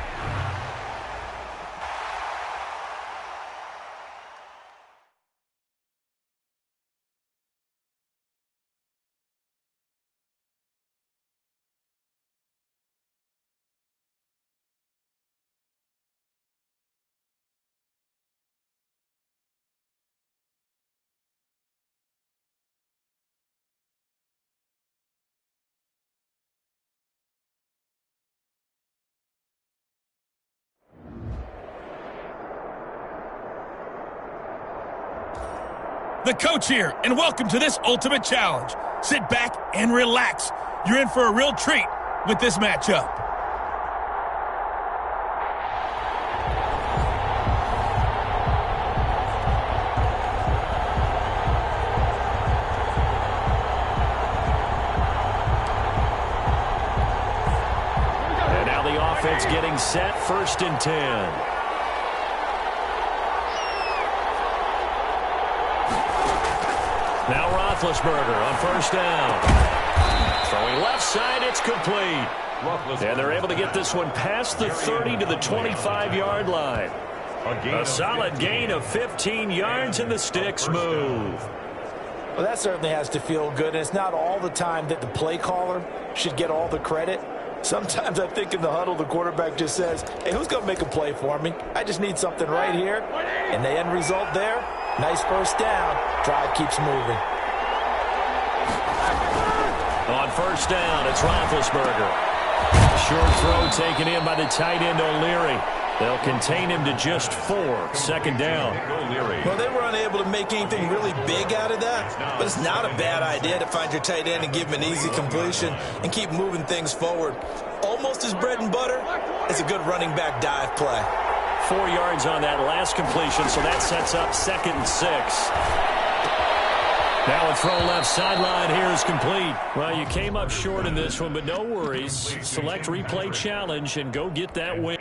A: The coach here, and welcome to this Ultimate Challenge. Sit back and relax. You're in for a real treat with this matchup.
C: And now the offense getting set, 1st and 10. Now Roethlisberger on 1st down. Throwing left side, it's complete. And they're able to get this one past the 30 to the 25-yard line. A solid gain of 15 yards, and the sticks move.
D: Well, that certainly has to feel good, and it's not all the time that the play caller should get all the credit. Sometimes I think in the huddle, the quarterback just says, hey, who's going to make a play for me? I just need something right here. And the end result there, nice 1st down. Drive keeps moving.
C: On 1st down, it's Roethlisberger. Short throw taken in by the tight end O'Leary. They'll contain him to just 4. 2nd down.
E: Well, they were unable to make anything really big out of that, but it's not a bad idea to find your tight end and give him an easy completion and keep moving things forward. Almost as bread and butter as a good running back dive play.
C: 4 yards on that last completion, so that sets up 2nd and 6. Now a throw left sideline here is complete. Well, you came up short in this one, but no worries. Select replay challenge and go get that win.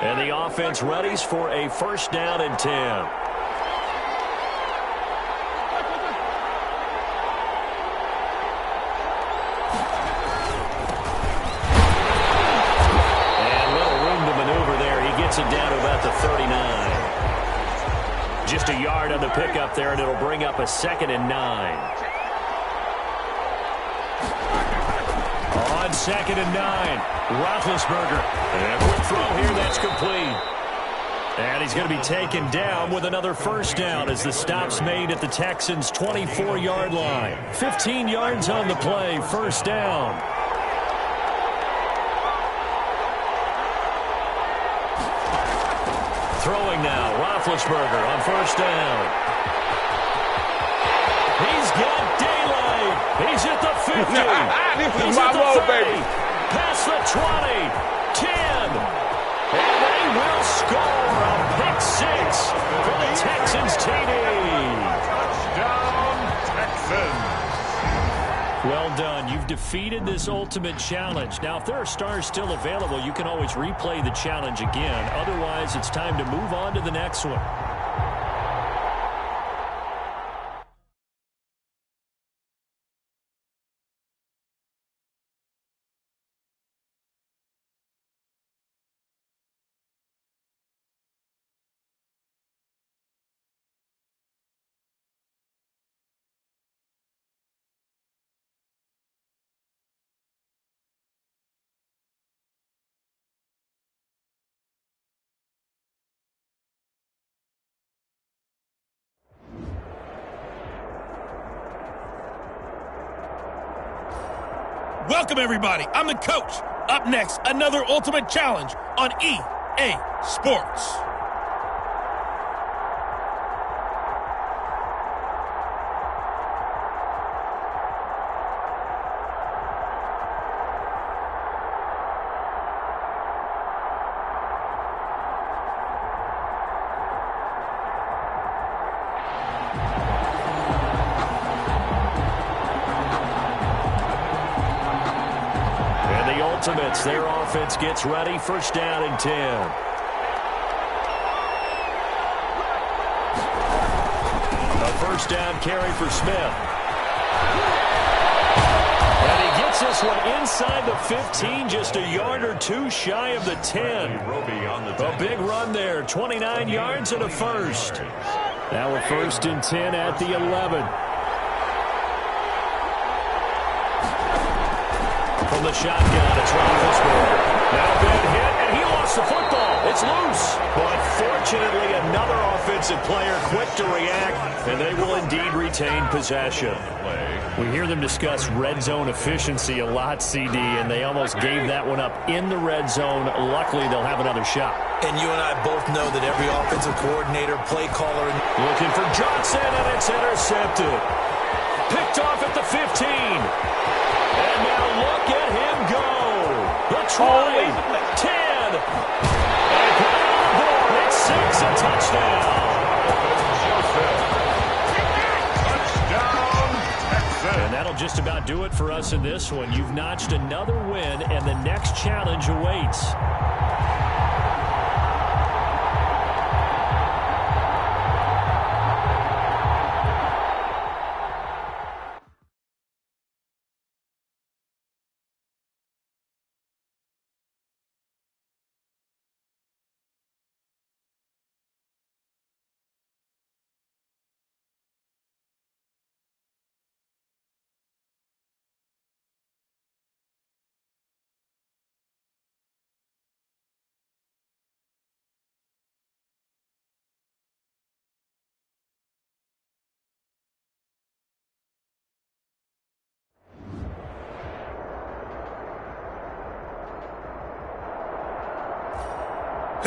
C: And the offense readies for a 1st down and 10. It down to about the 39. Just a yard on the pickup there, and it'll bring up a 2nd and 9. On 2nd and 9, Roethlisberger. And a quick throw here, that's complete. And he's going to be taken down with another 1st down as the stop's made at the Texans' 24-yard line. 15 yards on the play, 1st down. Throwing now, Roethlisberger on 1st down. He's got daylight. He's at the 50.
F: This is my ball, baby.
C: Past the 20, 10. And they will score a pick 6 for the Texans TD.
B: Touchdown, Texans.
C: Well done. You've defeated this Ultimate Challenge. Now, if there are stars still available, you can always replay the challenge again. Otherwise, it's time to move on to the next one.
A: Welcome, everybody. I'm the coach. Up next, another Ultimate Challenge on EA Sports.
C: Ultimates, their offense gets ready. First down and 10. A first down carry for Smith. And he gets this one inside the 15, just a yard or two shy of the 10. A big run there, 29 yards and a first. Now a first and 10 at the 11. From the shotgun, it's Roethlisberger. Now a big hit, and he lost the football. It's loose. But fortunately, another offensive player quick to react, and they will indeed retain possession. We hear them discuss red zone efficiency a lot, CD, and they almost gave that one up in the red zone. Luckily, they'll have another shot.
E: And you and I both know that every offensive coordinator, play caller...
C: Looking for Johnson, and it's intercepted. Picked off at the 15. And now look at him go. The try, 10. And put it on board. It's 6, a touchdown.
B: Touchdown, Texans.
C: And that'll just about do it for us in this one. You've notched another win, and the next challenge awaits.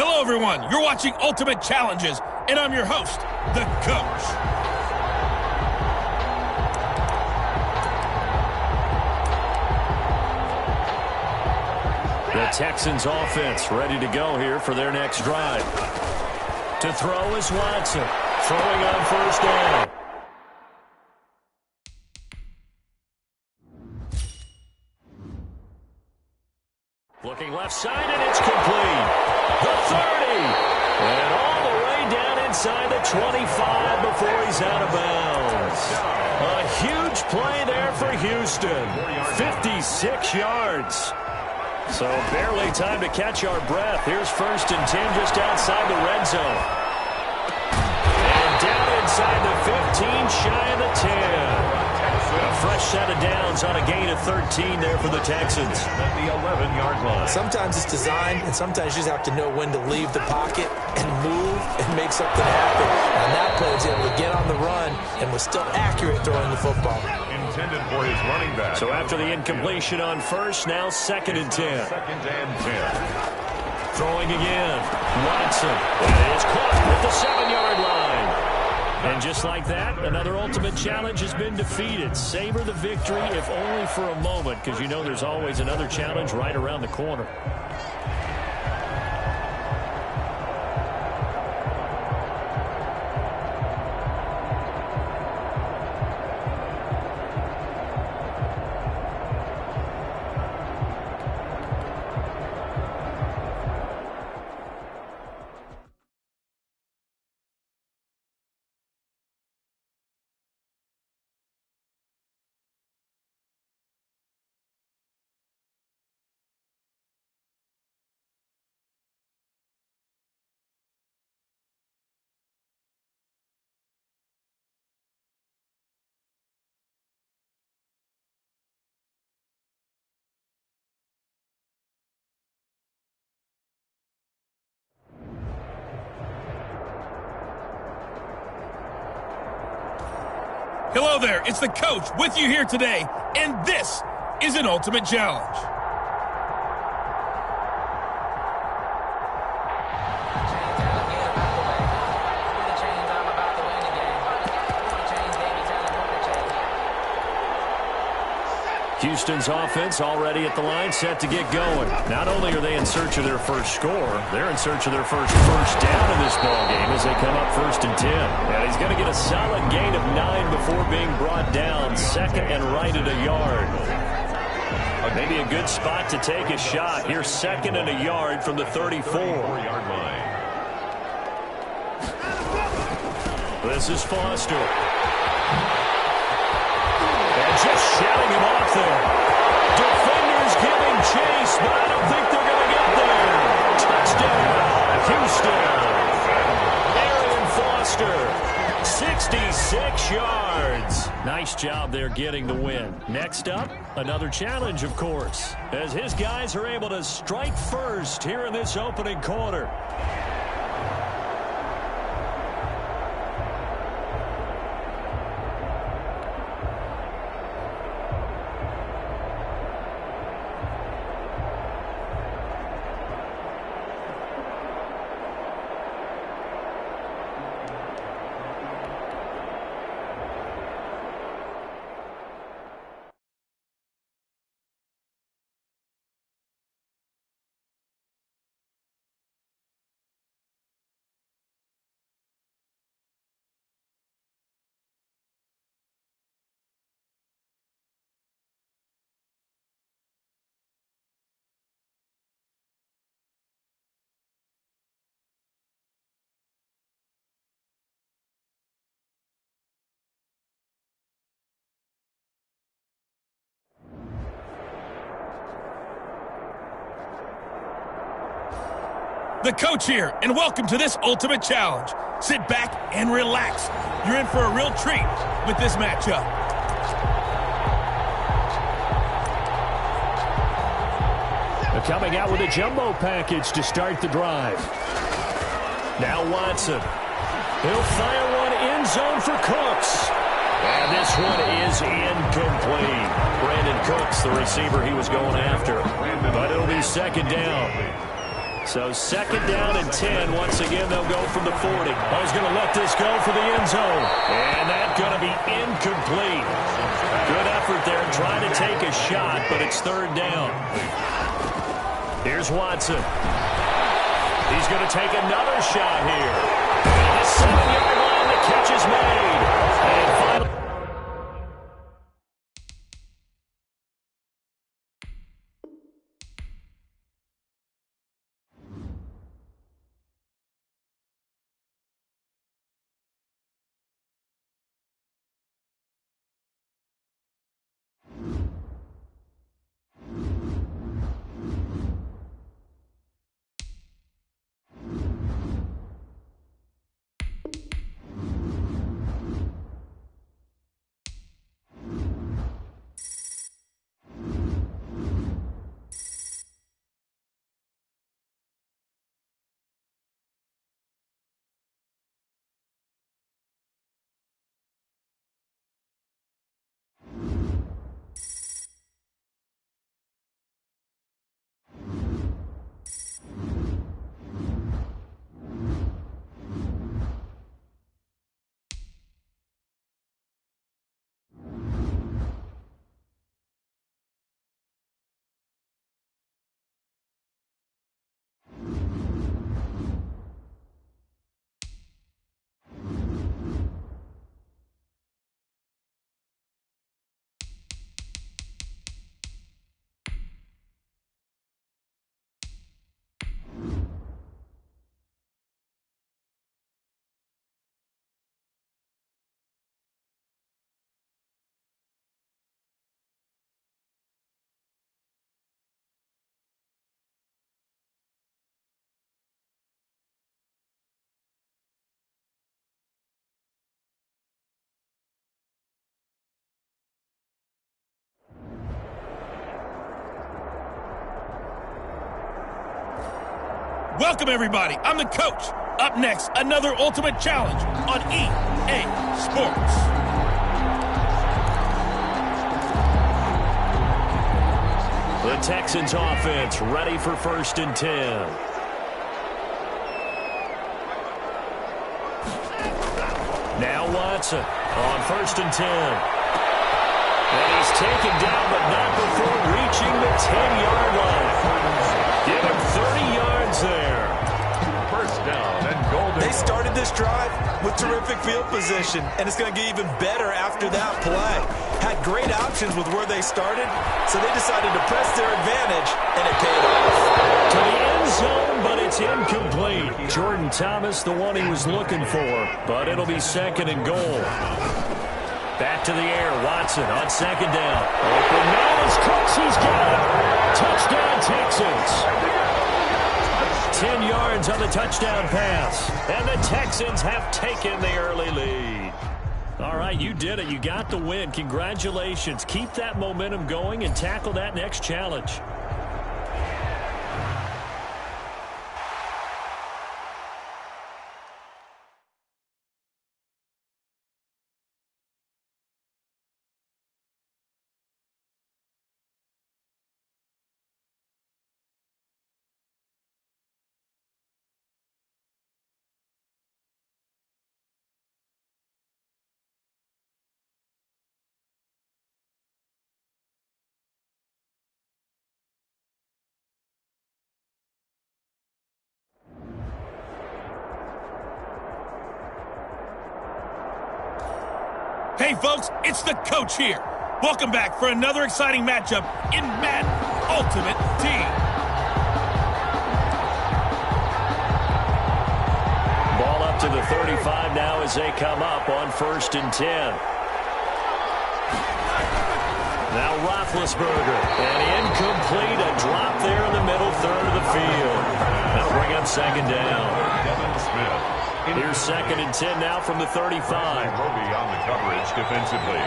A: Hello, everyone. You're watching Ultimate Challenges, and I'm your host, the Coach.
C: The Texans offense ready to go here for their next drive. To throw is Watson. Throwing on first down. Looking left side, and it's complete. The 30. And all the way down inside the 25 before he's out of bounds. A huge play there for Houston. 56 yards. So barely time to catch our breath. Here's first and 10 just outside the red zone. And down inside the 15, shy of the 10. A fresh set of downs on a gain of 13 there for the Texans.
B: At the 11-yard line.
E: Sometimes it's designed, and sometimes you just have to know when to leave the pocket and move and make something happen. And that player was able to get on the run and was still accurate throwing the football.
B: Intended for his running back.
C: So after the incompletion on first, now second and 10.
B: Second and 10.
C: Throwing again. Watson. And it's caught at the 7-yard line. And just like that, another Ultimate Challenge has been defeated. Savor the victory, if only for a moment, because you know there's always another challenge right around the corner.
A: Hello there, it's the Coach with you here today, and this is an Ultimate Challenge.
C: Houston's offense already at the line, set to get going. Not only are they in search of their first score, they're in search of their first down in this ballgame as they come up 1st and 10. And he's going to get a solid gain of 9 before being brought down, 2nd and right at a yard. Maybe a good spot to take a shot. Here's 2nd and a yard from the 34-yard line. This is Foster. Just shouting him off there. Defenders giving chase, but I don't think they're going to get there. Touchdown, Houston. Arian Foster, 66 yards. Nice job there getting the win. Next up, another challenge, of course, as his guys are able to strike first here in this opening quarter.
A: The coach here, and welcome to this Ultimate Challenge. Sit back and relax. You're in for a real treat with this matchup.
C: They're coming out with a jumbo package to start the drive. Now Watson. He'll fire one end zone for Cooks. And this one is incomplete. Brandon Cooks, the receiver he was going after. But it'll be 2nd down. So 2nd down and 10. Once again, they'll go from the 40. Oh, he's going to let this go for the end zone. And that's going to be incomplete. Good effort there trying to take a shot, but it's 3rd down. Here's Watson. He's going to take another shot here. And the 7-yard line, the catch is made. And finally,
A: Welcome, everybody. I'm the coach. Up next, another Ultimate Challenge on EA Sports.
C: Texans offense ready for 1st and 10. Now Watson on 1st and 10. And he's taken down, but not before reaching the 10-yard line. Give him 30 yards there.
B: 1st down and goal.
E: They started this drive with terrific field position, and it's going to get even better after that play. Had great options with where they started, so they decided to press their advantage, and it paid off.
C: To the end zone, but it's incomplete. Jordan Thomas, the one he was looking for, but it'll be 2nd and goal. Back to the air, Watson on 2nd down. Open man is Cooks, he's got it. Touchdown, Texans. 10 yards on the touchdown pass. And the Texans have taken the early lead. All right, you did it. You got the win. Congratulations. Keep that momentum going and tackle that next challenge.
A: Hey, folks, it's the coach here. Welcome back for another exciting matchup in Madden Ultimate Team.
C: Ball up to the 35 now as they come up on 1st and 10. Now Roethlisberger, and incomplete, a drop there in the middle third of the field. That'll bring up 2nd down.
B: Devin Smith.
C: Here's 2nd and 10 now from the 35.
B: Roby on the coverage defensively.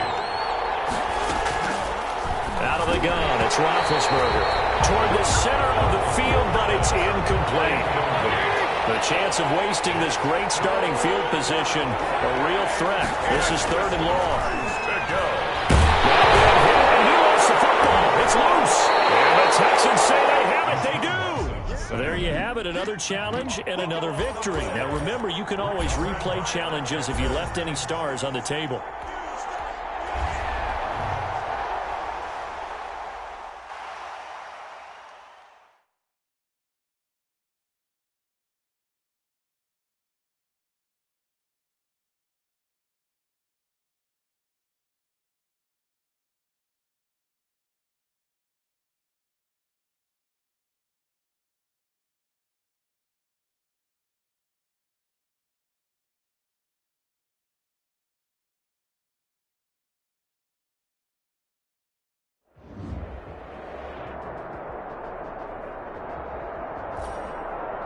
C: Out of the gun, it's Roethlisberger. Toward the center of the field, but it's incomplete. The chance of wasting this great starting field position, a real threat. This is 3rd and long.
B: To go.
C: And he lost the football. It's loose. And the Texans say they have it. They do. There you have it, another challenge and another victory. Now remember, you can always replay challenges if you left any stars on the table.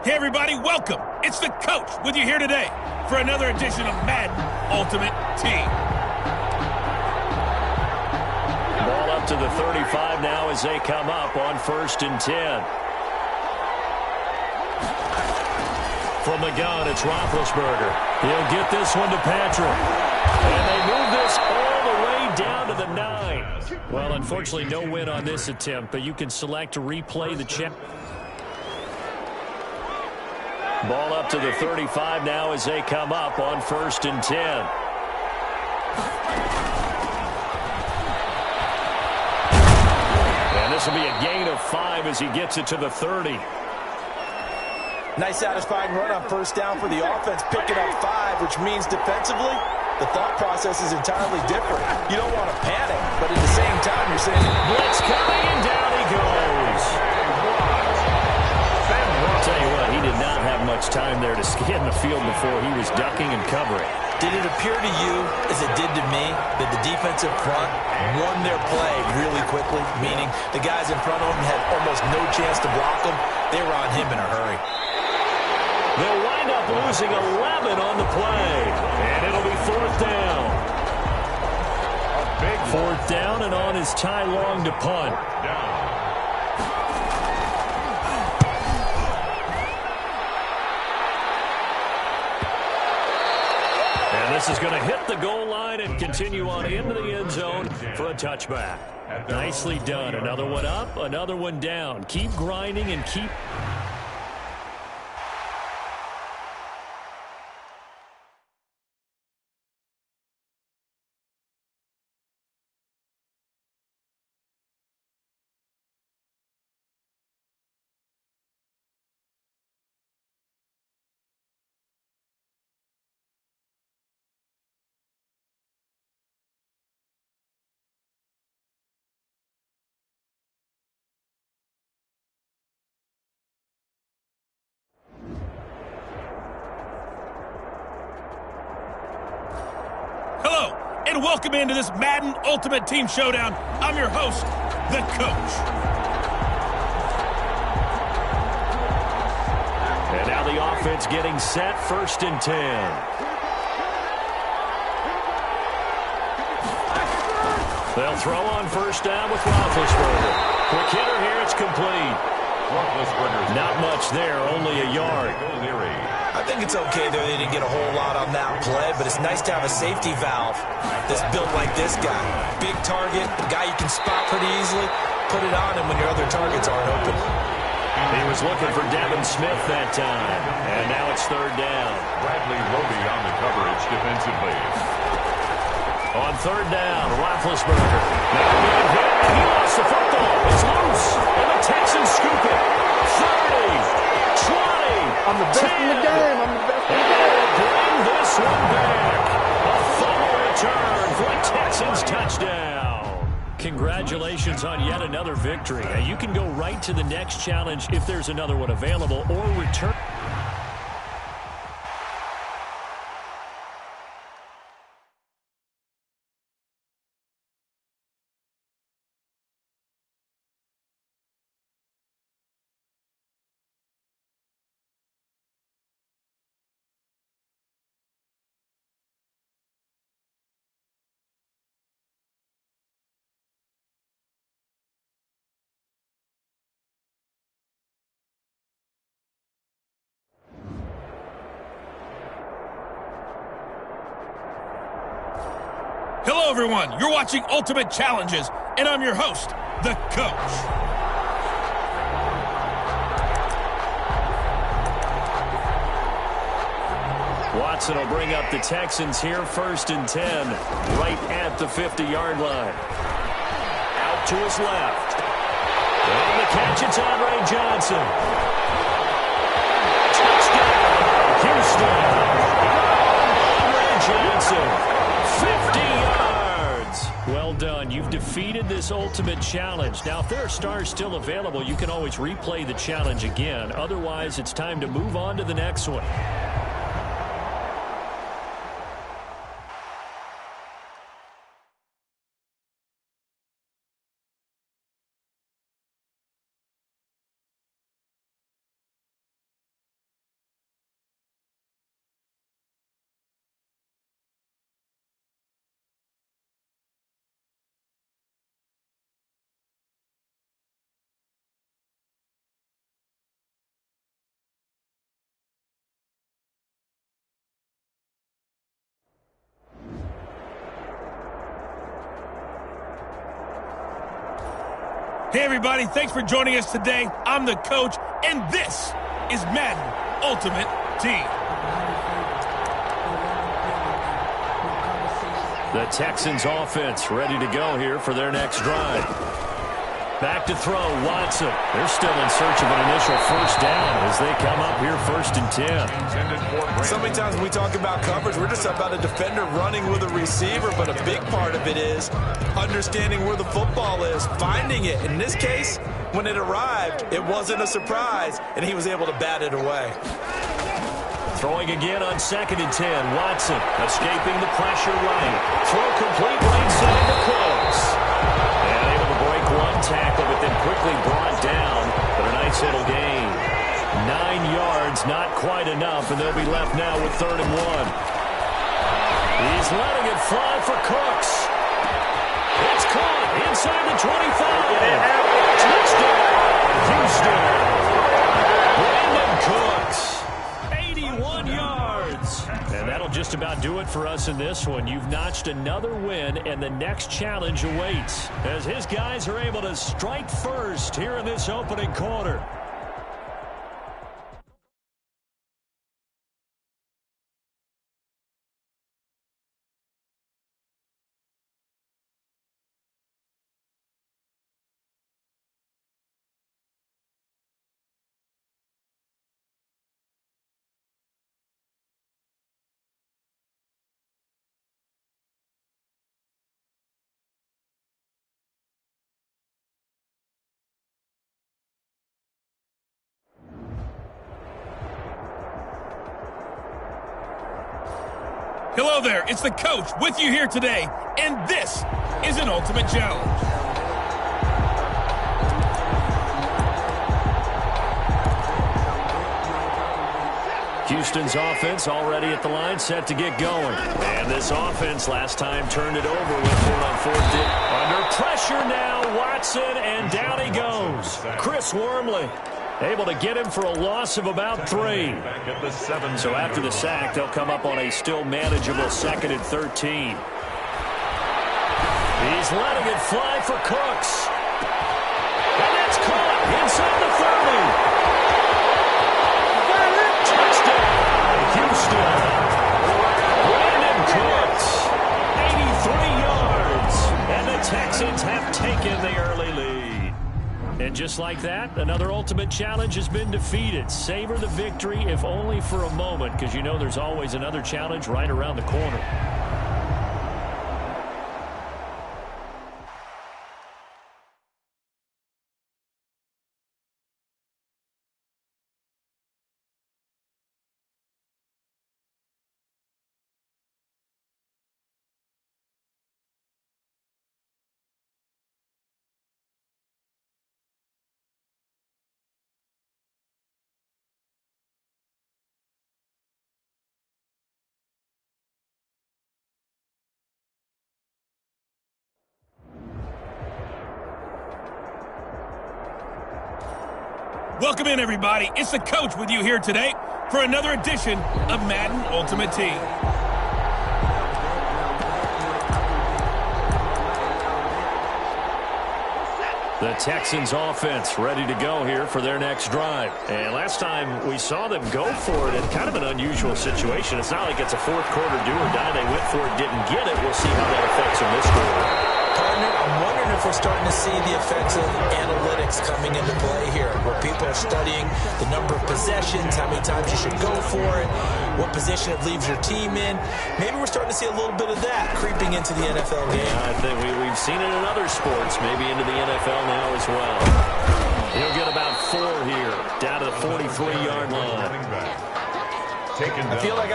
A: Hey, everybody, welcome. It's the coach with you here today for another edition of Madden Ultimate Team.
C: Ball up to the 35 now as they come up on 1st and 10. From the gun, it's Roethlisberger. He'll get this one to Patrick. And they move this all the way down to the 9. Well, unfortunately, no win on this attempt, but you can select to replay the check. Ball up to the 35 now as they come up on 1st and 10. And this will be a gain of 5 as he gets it to the 30.
D: Nice satisfying run on 1st down for the offense, picking up 5, which means defensively, the thought process is entirely different. You don't want to panic, but at the same time, you're saying,
C: blitz coming, and down he goes. I'll tell you what, he did not have much time there to scan the field before he was ducking and covering.
D: Did it appear to you, as it did to me, that the defensive front won their play really quickly, meaning the guys in front of them had almost no chance to block him? They were on him in a hurry.
C: They'll wind up losing 11 on the play, and it'll be 4th down. 4th down, and on is Ty Long to punt. And this is going to hit the goal line and continue on into the end zone for a touchback. Nicely done. Another one up, another one down. Keep grinding and keep...
A: Hello, and welcome into this Madden Ultimate Team Showdown. I'm your host, the Coach.
C: And now the offense getting set, 1st and 10. They'll throw on 1st down with Roethlisberger. Quick hitter here, it's complete. Not much there, only a yard.
E: I think it's okay there. They didn't get a whole lot on that play, but it's nice to have a safety valve that's built like this guy. Big target, a guy you can spot pretty easily. Put it on him when your other targets aren't open.
C: He was looking for Devin Smith that time, and now it's 3rd down.
B: Bradley Roby on the coverage defensively.
C: On 3rd down, Roethlisberger. Now being hit, and he lost the football. It's loose, and the Texans scoop it. 30, 20,
F: I'm the best in the game. I'm the best in the game.
C: Bring this one back. A fumble return for a Texans touchdown. Congratulations on yet another victory. Now you can go right to the next challenge if there's another one available, or return.
A: Hello, everyone. You're watching Ultimate Challenges, and I'm your host, the Coach.
C: Watson will bring up the Texans here, 1st and 10, right at the 50-yard line. Out to his left. And the catch, it's Andre Johnson. Touchdown, Houston. Andre Johnson. 50 yards. Well done. You've defeated this ultimate challenge. Now, if there are stars still available, you can always replay the challenge again. Otherwise, it's time to move on to the next one.
A: Hey, everybody. Thanks for joining us today. I'm the Coach, and this is Madden Ultimate Team.
C: The Texans offense ready to go here for their next drive. Back to throw, Watson. They're still in search of an initial 1st down as they come up here 1st and 10.
E: So many times when we talk about coverage, we're just about a defender running with a receiver, but a big part of it is understanding where the football is, finding it. In this case, when it arrived, it wasn't a surprise, and he was able to bat it away.
C: Throwing again on 2nd and 10. Watson escaping the pressure right. Throw complete right side to Cooks. And able to break one tackle, but then quickly brought down. But a nice little gain. 9 yards, not quite enough, and they'll be left now with 3rd and 1. He's letting it fly for Cooks. It's caught inside the 25. Touchdown, Houston. Brandon Cooks. 81 yards. And that'll just about do it it for us in this one. You've notched another win, and the next challenge awaits as his guys are able to strike first here in this opening quarter.
A: Hello there, it's the coach with you here today, and this is an Ultimate Challenge.
C: Houston's offense already at the line, set to get going. And this offense last time turned it over with 4-on-4. Under pressure now, Watson, and down he goes. Chris Wormley able to get him for a loss of about 3. So after the sack, they'll come up on a still manageable 2nd and 13. He's letting it fly for Cooks. And that's caught inside the 30. Touchdown, Houston. Brandon Cooks, 83 yards. And the Texans have taken the early lead. And just like that, another Ultimate Challenge has been defeated. Savor the victory, if only for a moment, because you know there's always another challenge right around the corner.
A: Welcome in, everybody. It's the coach with you here today for another edition of Madden Ultimate Team.
C: The Texans offense ready to go here for their next drive. And last time we saw them go for it in kind of an unusual situation. It's not like it's a fourth quarter do or die. They went for it, didn't get it. We'll see how that affects them this quarter.
D: Partner, I'm wondering if we're starting to see the effects of analytics coming into play here, where people are studying the number of possessions, how many times you should go for it, what position it leaves your team in. Maybe we're starting to see a little bit of that creeping into the NFL game.
C: Yeah, I think we've seen it in other sports, maybe into the NFL now as well. He'll get about 4 here, down to the 43-yard line.
D: I feel like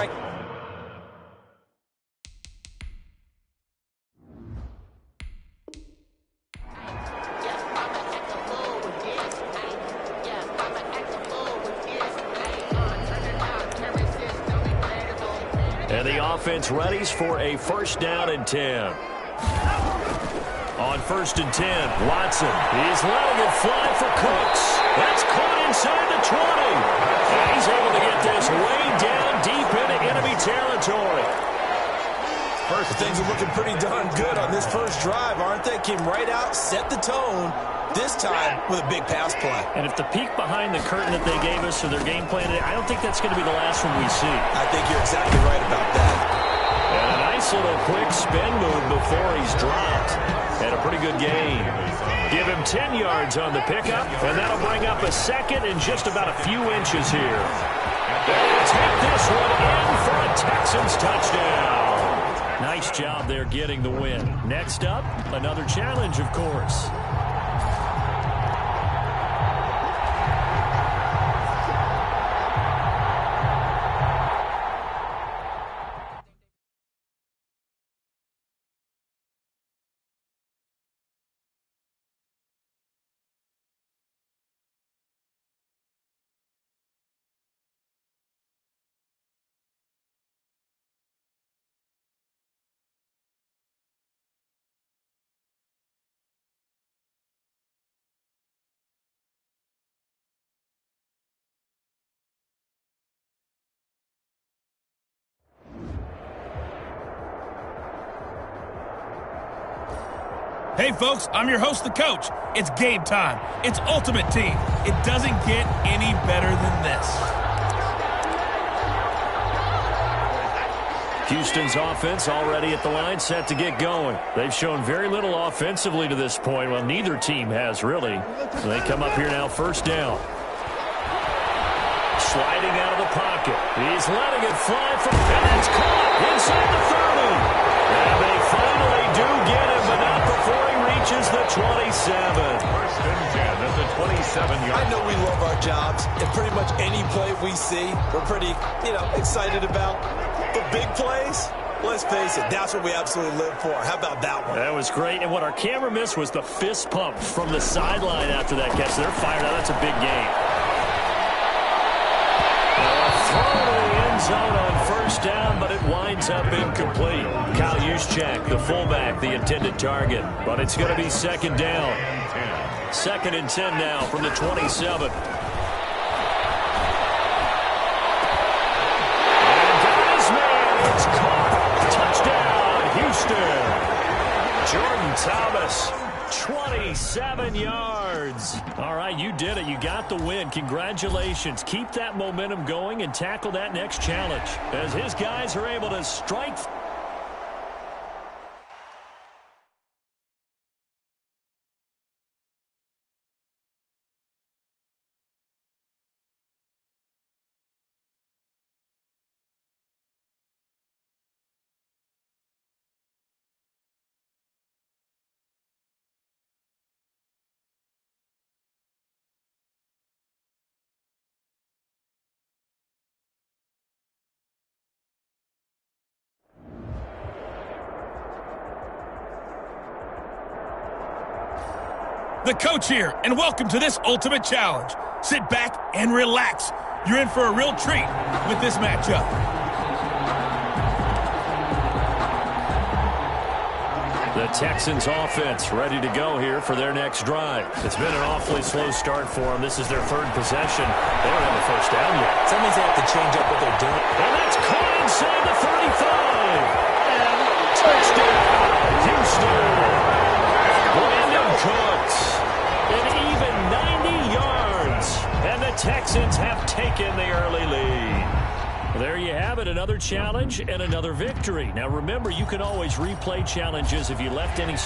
C: And the offense readies for a 1st down and 10. On 1st and 10, Watson. He's letting it fly for Cooks. That's caught inside the 20. And he's able to get this way down deep into enemy territory.
D: First, things are looking pretty darn good on this first drive, aren't they? Came right out, set the tone, this time with a big pass play.
C: And if the peek behind the curtain that they gave us for their game plan, I don't think that's going to be the last one we see.
D: I think you're exactly right about that.
C: And a nice little quick spin move before he's dropped. And a pretty good gain. Give him 10 yards on the pickup, and that'll bring up a 2nd and just about a few inches here. They'll take this one in for a Texans touchdown. Nice job there getting the win. Next up, another challenge, of course.
A: Hey, folks, I'm your host, the coach. It's game time. It's Ultimate Team. It doesn't get any better than this.
C: Houston's offense already at the line, set to get going. They've shown very little offensively to this point. Well, neither team has, really. They come up here now, first down. Sliding out of the pocket. He's letting it fly from, and it's caught inside the 30. And they finally do get him, but not before he reaches the 27.
B: First and 10 at the 27-yard.
E: I know we love our jobs, and pretty much any play we see, we're pretty, excited about. But big plays, let's face it, that's what we absolutely live for. How about that one?
C: That was great, and what our camera missed was the fist pump from the sideline after that catch. They're fired out. That's a big game. Throw to the end zone on first down, but it winds up incomplete. Kyle Juszczyk, the fullback, the intended target. But it's going to be second down. Second and 10 now from the 27. It's caught. Touchdown, Houston. Jordan Thomas, 27 yards. All right, you did it. You got the win. Congratulations. Keep that momentum going and tackle that next challenge as his guys are able to strike.
A: The coach here, and welcome to this Ultimate Challenge. Sit back and relax. You're in for a real treat with this matchup.
C: The Texans offense ready to go here for their next drive. It's been an awfully slow start for them. This is their third possession. They don't have a first down yet.
D: That means they have to change up what they're doing.
C: And that's caught inside the 35. Touchdown, Houston. Brandon Cooks, an even 90 yards, and the Texans have taken the early lead. There you have it, another challenge and another victory. Now remember, you can always replay challenges if you left any...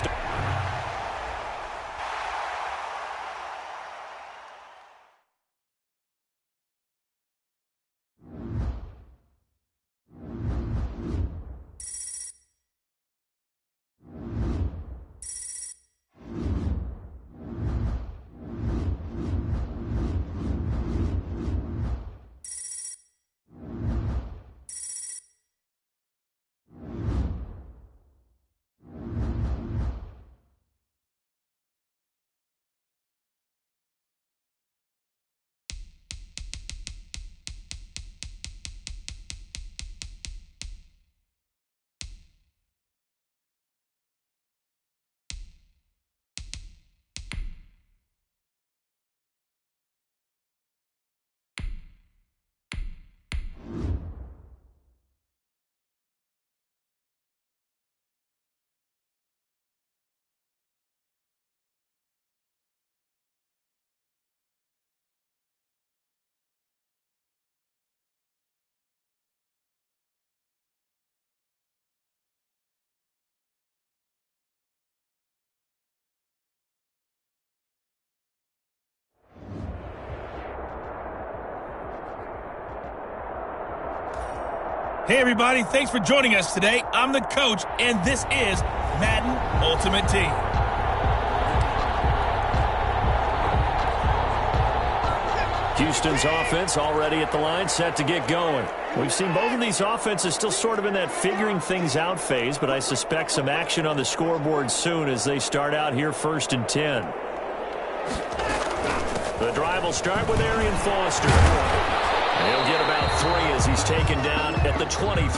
A: Hey, everybody. Thanks for joining us today. I'm the coach, and this is Madden Ultimate Team.
C: Houston's offense already at the line, set to get going. We've seen both of these offenses still sort of in that figuring things out phase, but I suspect some action on the scoreboard soon as they start out here first and 10. The drive will start with Arian Foster. He'll get about 3 as he's taken down at the 23.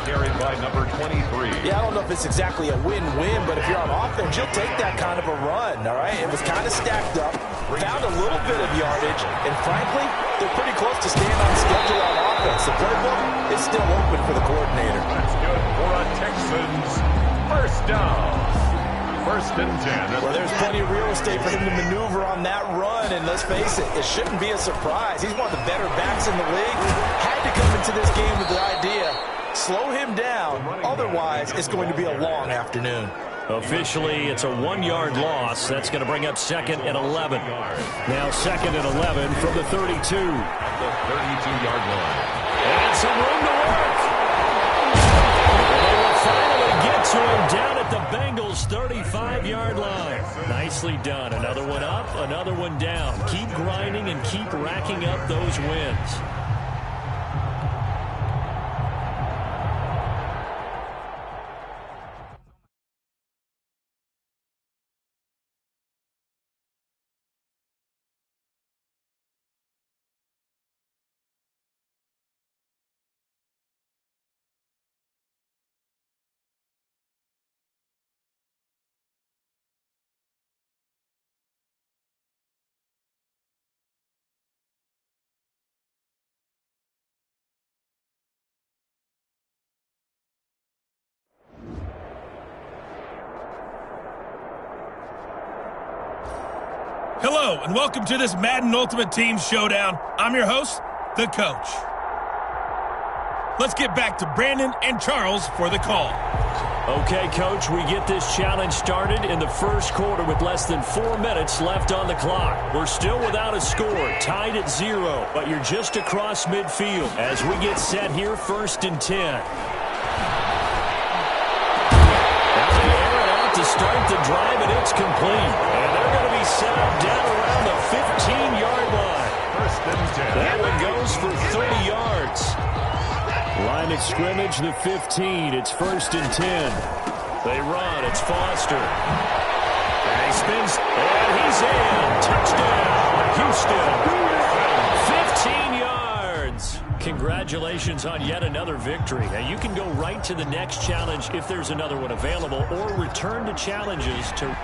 B: Carried by number 23.
D: Yeah, I don't know if it's exactly a win-win, but if you're on offense, you'll take that kind of a run, all right? It was kind of stacked up, found a little bit of yardage, and frankly, they're pretty close to staying on schedule on offense. The playbook is still open for the coordinator.
B: That's good for a Texans first down. First and 10.
D: Well, there's plenty of real estate for him to maneuver on that run, and let's face it, it shouldn't be a surprise. He's one of the better backs in the league. Had to come into this game with the idea, slow him down, otherwise it's going to be a long afternoon.
C: Officially, it's a 1-yard loss. That's going to bring up second and 11. Now second and 11 from the 32.
B: At the 32-yard line.
C: And some room to work. And they will finally get to him down at the Bengals' 35-yard line. Nicely done. Another one up, another one down. Keep grinding and keep racking up those wins.
A: Hello, and welcome to this Madden Ultimate Team Showdown. I'm your host, the Coach. Let's get back to Brandon and Charles for the call.
C: Okay, Coach, we get this challenge started in the first quarter with less than 4 minutes left on the clock. We're still without a score, tied at 0, but you're just across midfield as we get set here, first and 10. To start the drive, and it's complete. And they're going to be set up down around the 15-yard line.
B: First and 10.
C: That one goes for 30 yards. Line of scrimmage, the 15. It's first and 10. They run. It's Foster. And he spins, and he's in. Touchdown, Houston. 15 yards. Congratulations on yet another victory. Now, you can go right to the next challenge if there's another one available, or return to challenges to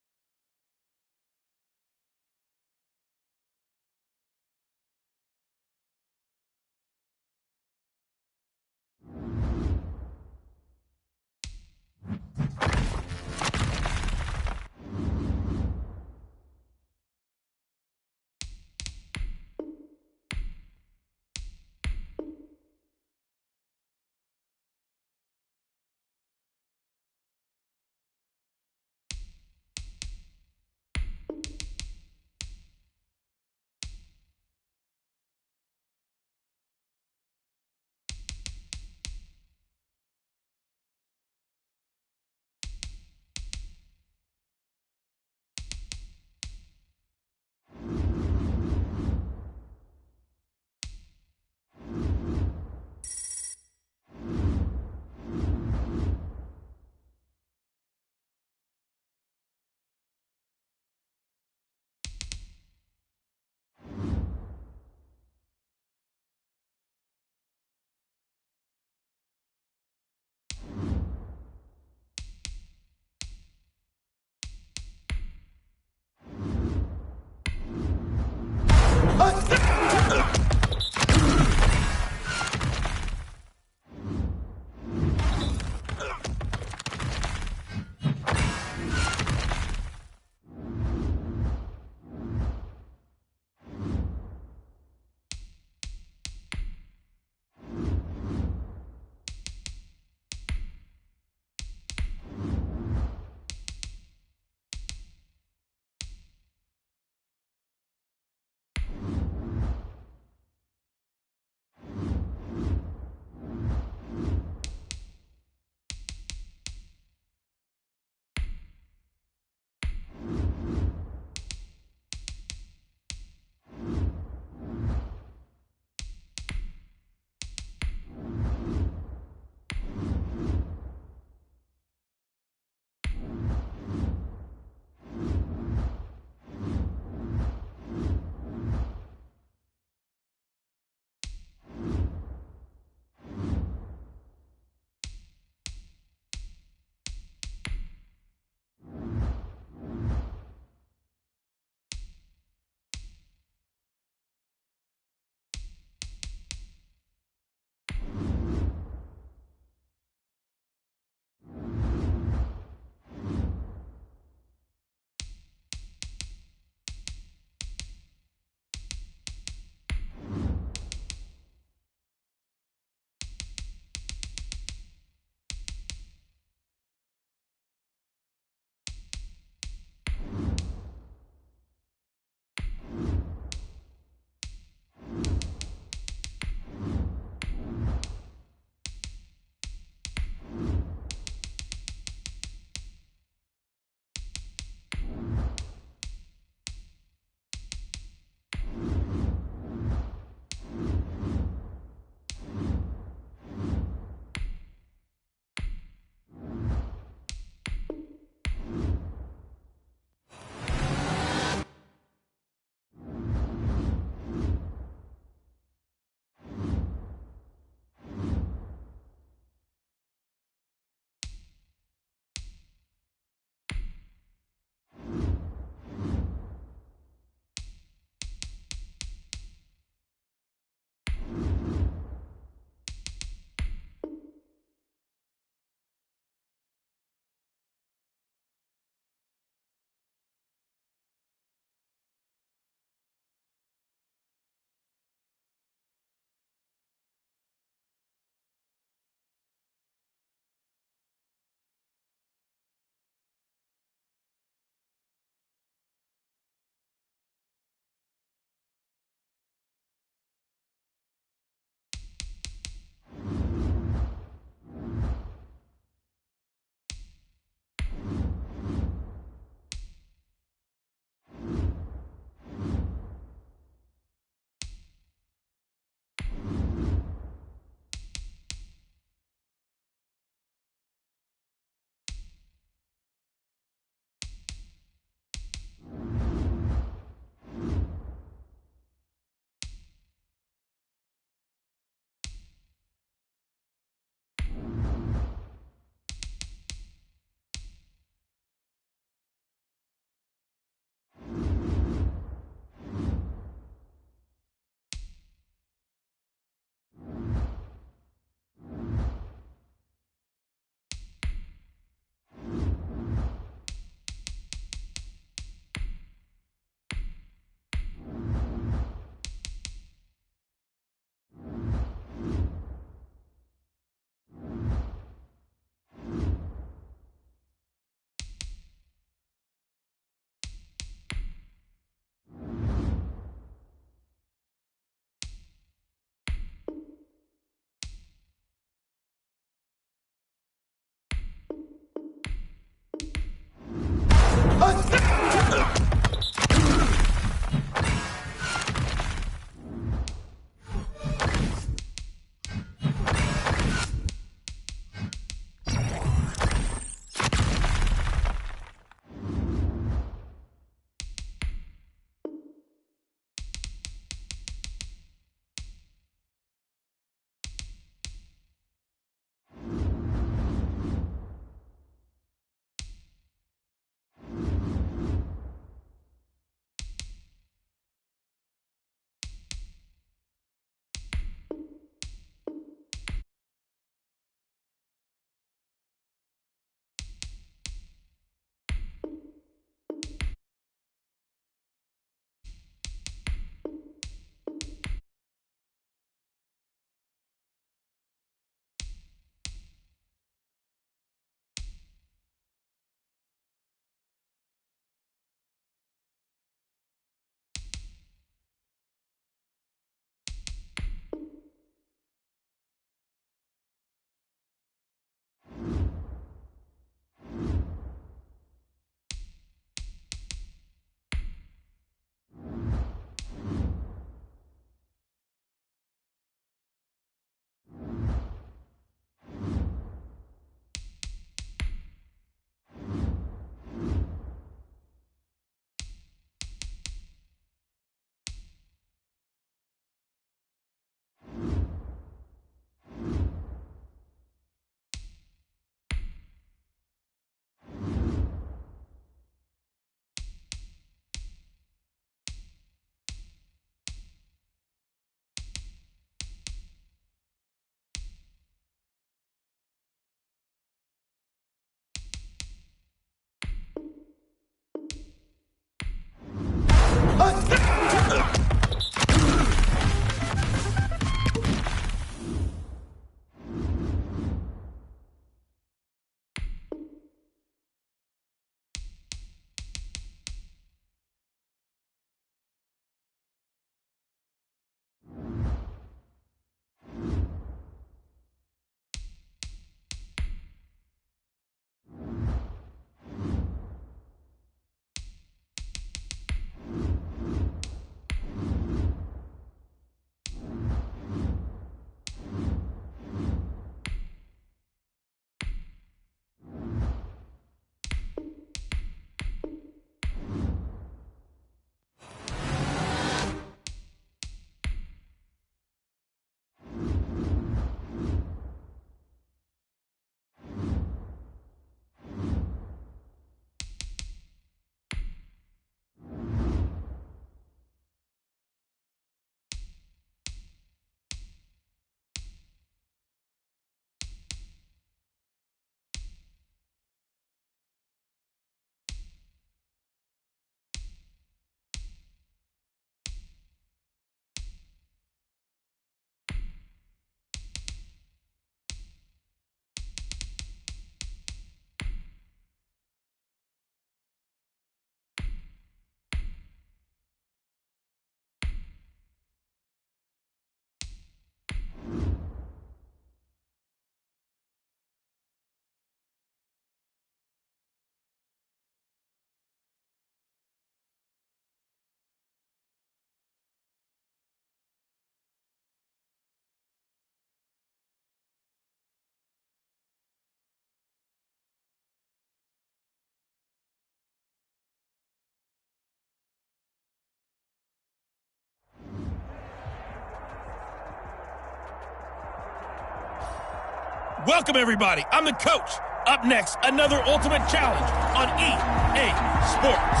A: Welcome, everybody. I'm the coach. Up next, another Ultimate Challenge on EA Sports.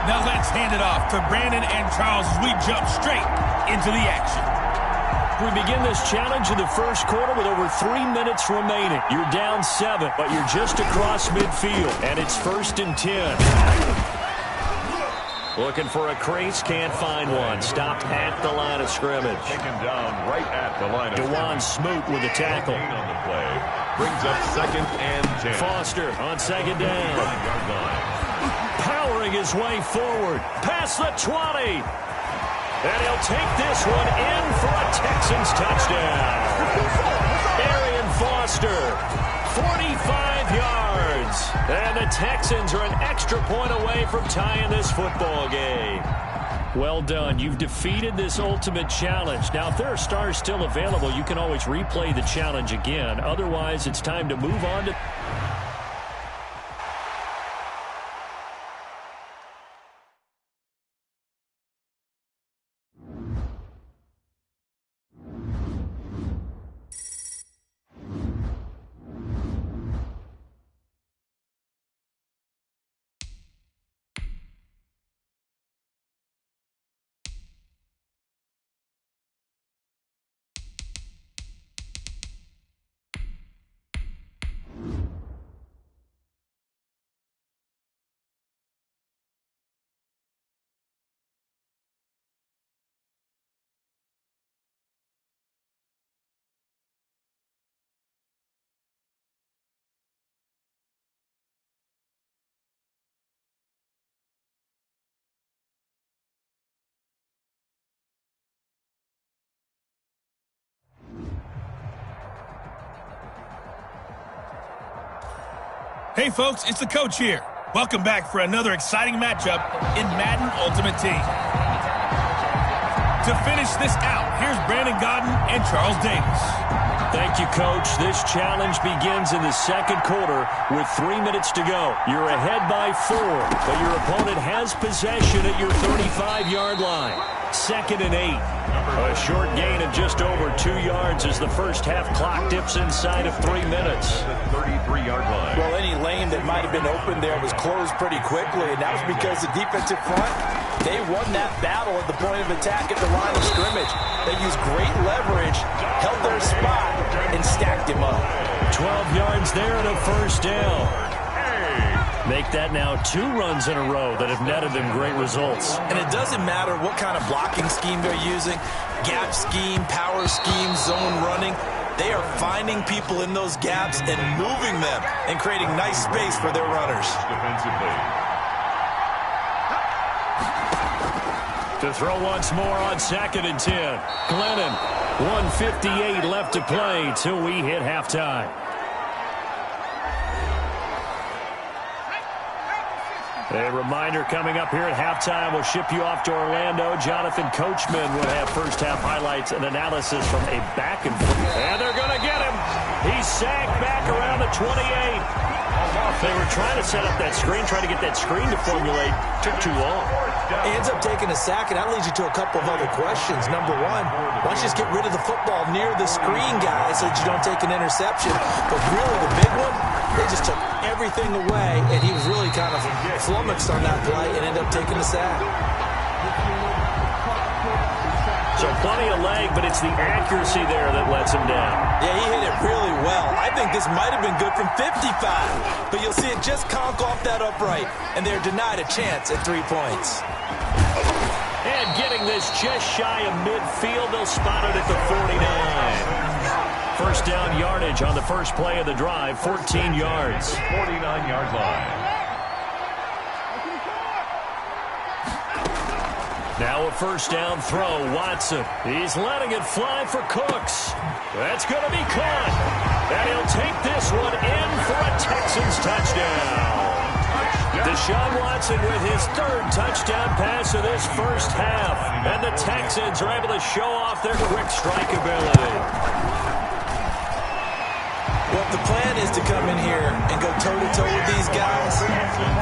A: Now let's hand it off to Brandon and Charles as we jump straight into the action.
C: We begin this challenge in the first quarter with over 3 minutes remaining. You're down 7, but you're just across midfield, and it's 1st and 10. Looking for a crease, can't find one. Stopped at the line of scrimmage.
B: Taken down right at the line of
C: Dewan Smoot with a tackle.
B: On the play. Brings up 2nd and 10.
C: Foster on 2nd down. Powering his way forward. Past the 20. And he'll take this one in for a Texans touchdown. Arian Foster, 45 yards. And the Texans are an extra point away from tying this football game. Well done. You've defeated this ultimate challenge. Now, if there are stars still available, you can always replay the challenge again. Otherwise, it's time to move on to...
A: Hey folks, it's the coach here. Welcome back for another exciting matchup in Madden Ultimate Team. To finish this out, here's Brandon Godden and Charles Davis.
C: Thank you, Coach. This challenge begins in the second quarter with 3 minutes to go. You're ahead by 4, but your opponent has possession at your 35-yard line. 2nd and 8. A short gain of just over 2 yards as the first half clock dips inside of 3 minutes.
B: 33-yard line.
D: Well, any lane that might have been open there was closed pretty quickly, and that was because the defensive front, they won that battle at the point of attack at the line of scrimmage. They used great leverage, held their spot, and stacked him up.
C: 12 yards there and a first down. Make that now 2 runs in a row that have netted them great results.
E: And it doesn't matter what kind of blocking scheme they're using, gap scheme, power scheme, zone running. They are finding people in those gaps and moving them and creating nice space for their runners.
B: Defensively.
C: To throw once more on 2nd and 10. Glennon, 1:58 left to play till we hit halftime. A reminder coming up here at halftime, we'll ship you off to Orlando. Jonathan Coachman will have first-half highlights and analysis from a back and forth. And they're going to get him. He's sacked back around the 28. They were trying to set up that screen, trying to get that screen to formulate. Took too long.
D: He ends up taking a sack, and that leads you to a couple of other questions. Number one, why don't you just get rid of the football near the screen, guys, so that you don't take an interception? But really, the big one, they just took everything away, and he was really kind of flummoxed on that play and ended up taking the sack.
C: So plenty of leg, but it's the accuracy there that lets him down.
E: Yeah, he hit it really well. I think this might have been good from 55, but you'll see it just conk off that upright, and they're denied a chance at 3 points.
C: And getting this just shy of midfield, they'll spot it at the 49. First down yardage on the first play of the drive, 14 yards.
B: 49-yard line.
C: Now a first down throw, Watson. He's letting it fly for Cooks. That's going to be caught. And he'll take this one in for a Texans touchdown. Deshaun Watson with his 3rd touchdown pass of this first half. And the Texans are able to show off their quick strike ability.
E: Well, if the plan is to come in here and go toe-to-toe with these guys,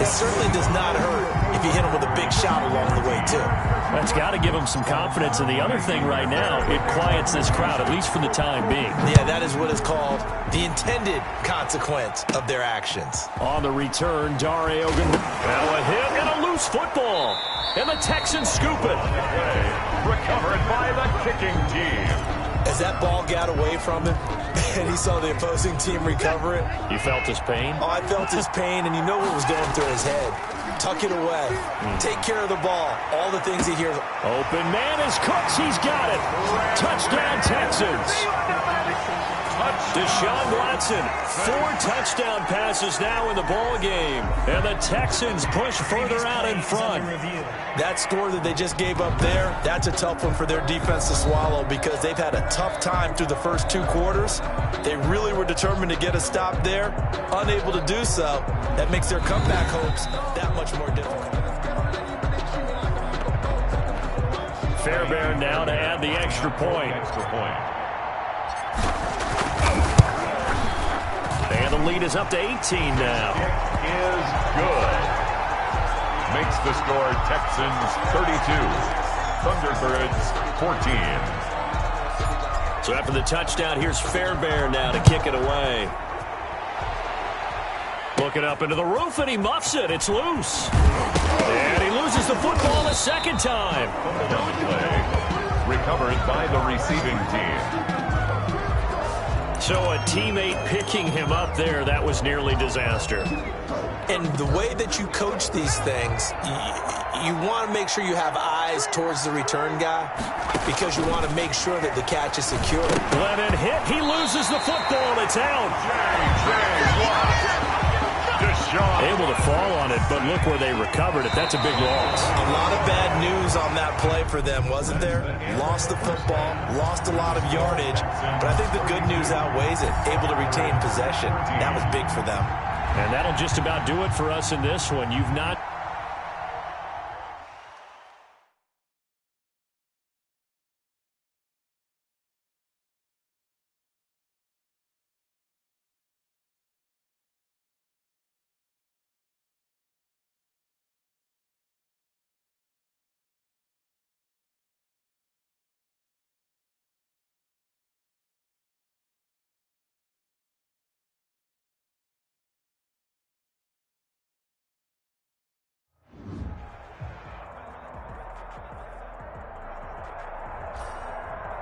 E: it certainly does not hurt if
D: if you hit him with a big shot along the way, too.
C: That's got to give him some confidence. And the other thing right now, it quiets this crowd, at least for the time being.
D: Yeah, that is what is called the intended consequence of their actions.
C: On the return, Dare Ogun. Now a hit and a loose football. And the Texans scoop it.
B: Recovered by the kicking team.
D: As that ball got away from him, and he saw the opposing team recover it.
C: You felt his pain?
D: Oh, I felt his pain, and you know what was going through his head. Tuck it away. Take care of the ball. All the things he hears.
C: Open man is Cooks. He's got it. Touchdown, Texans. Deshaun Watson, 4 touchdown passes now in the ball game. And the Texans push further out in front.
D: That score that they just gave up there, that's a tough one for their defense to swallow because they've had a tough time through the first 2 quarters. They really were determined to get a stop there. Unable to do so, that makes their comeback hopes that much more difficult.
C: Fairbairn now to add the extra point. And the lead is up to 18 now.
B: Is good. Makes the score Texans 32, Thunderbirds 14.
C: So after the touchdown, here's Fairbairn now to kick it away. Looking up into the roof, and he muffs it. It's loose. And he loses the football a second time.
B: Recovered by the receiving team.
C: So a teammate picking him up there, that was nearly disaster.
D: And the way that you coach these things, you want to make sure you have eyes towards the return guy because you want to make sure that the catch is secure.
C: Glennon hit. He loses the football. It's out. Able to fall on it, but look where they recovered it. That's a big loss.
D: A lot of bad news on that play for them, wasn't there? Lost the football, lost a lot of yardage, but I think the good news outweighs it. Able to retain possession. That was big for them.
C: And that'll just about do it for us in this one. You've not...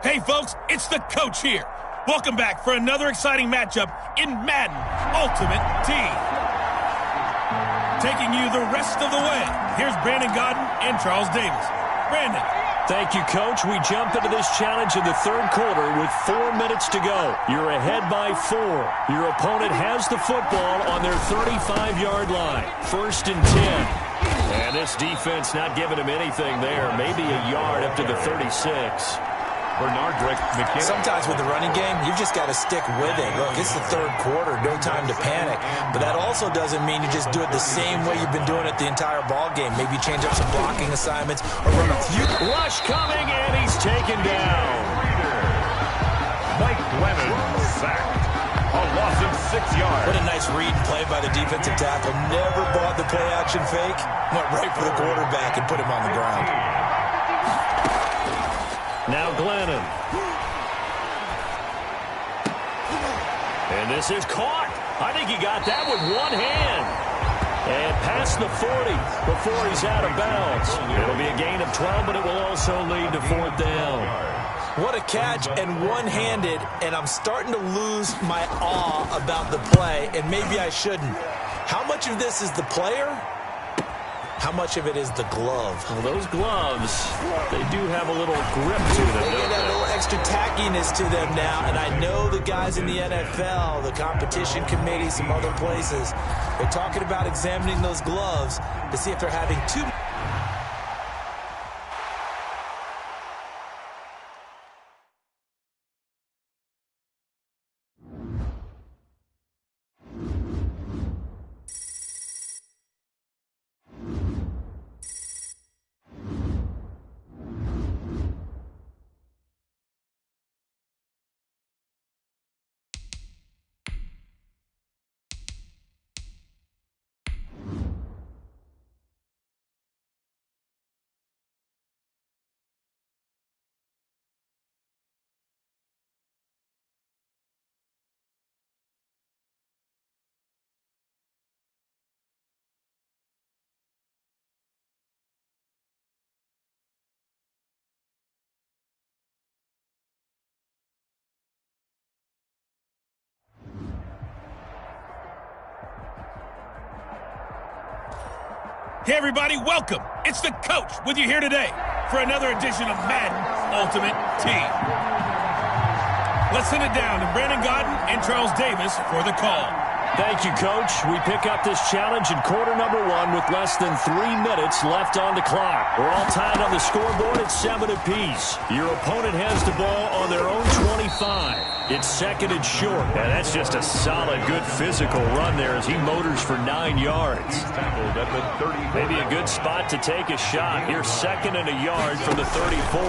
A: Hey, folks, it's the coach here. Welcome back for another exciting matchup in Madden Ultimate Team. Taking you the rest of the way, here's Brandon Godden and Charles Davis. Brandon.
C: Thank you, Coach. We jump into this challenge in the third quarter with 4 minutes to go. You're ahead by 4. Your opponent has the football on their 35-yard line. 1st and 10. And this defense not giving him anything there. Maybe a yard up to the 36.
D: Sometimes with the running game, you've just got to stick with it. Look, it's the third quarter, no time to panic. But that also doesn't mean you just do it the same way you've been doing it the entire ball game. Maybe change up some blocking assignments or run a few.
C: Rush coming, and he's taken down.
B: Mike Glennon sacked. A loss of 6 yards.
D: What a nice read and play by the defensive tackle. Never bought the play-action fake. Went right for the quarterback and put him on the ground.
C: Now Glennon. And this is caught. I think he got that with one hand. And past the 40 before he's out of bounds. It'll be a gain of 12, but it will also lead to 4th down.
D: What a catch and one-handed, and I'm starting to lose my awe about the play, and maybe I shouldn't. How much of this is the player? How much of it is the glove?
C: Well, those gloves, they do have a little grip to them.
D: They get a little extra tackiness to them now, and I know the guys in the NFL, the competition committee, some other places, they're talking about examining those gloves to see if they're having too
A: Hey everybody, welcome. It's the Coach with you here today for another edition of Madden Ultimate Team. Let's send it down to Brandon Gaudin and Charles Davis for the call.
C: Thank you, Coach. We pick up this challenge in quarter number 1 with less than 3 minutes left on the clock. We're all tied on the scoreboard at 7 apiece. Your opponent has the ball on their own 25. It's second and short. And that's just a solid, good physical run there as he motors for 9 yards. Maybe a good spot to take a shot. Here's second and a yard from the 34.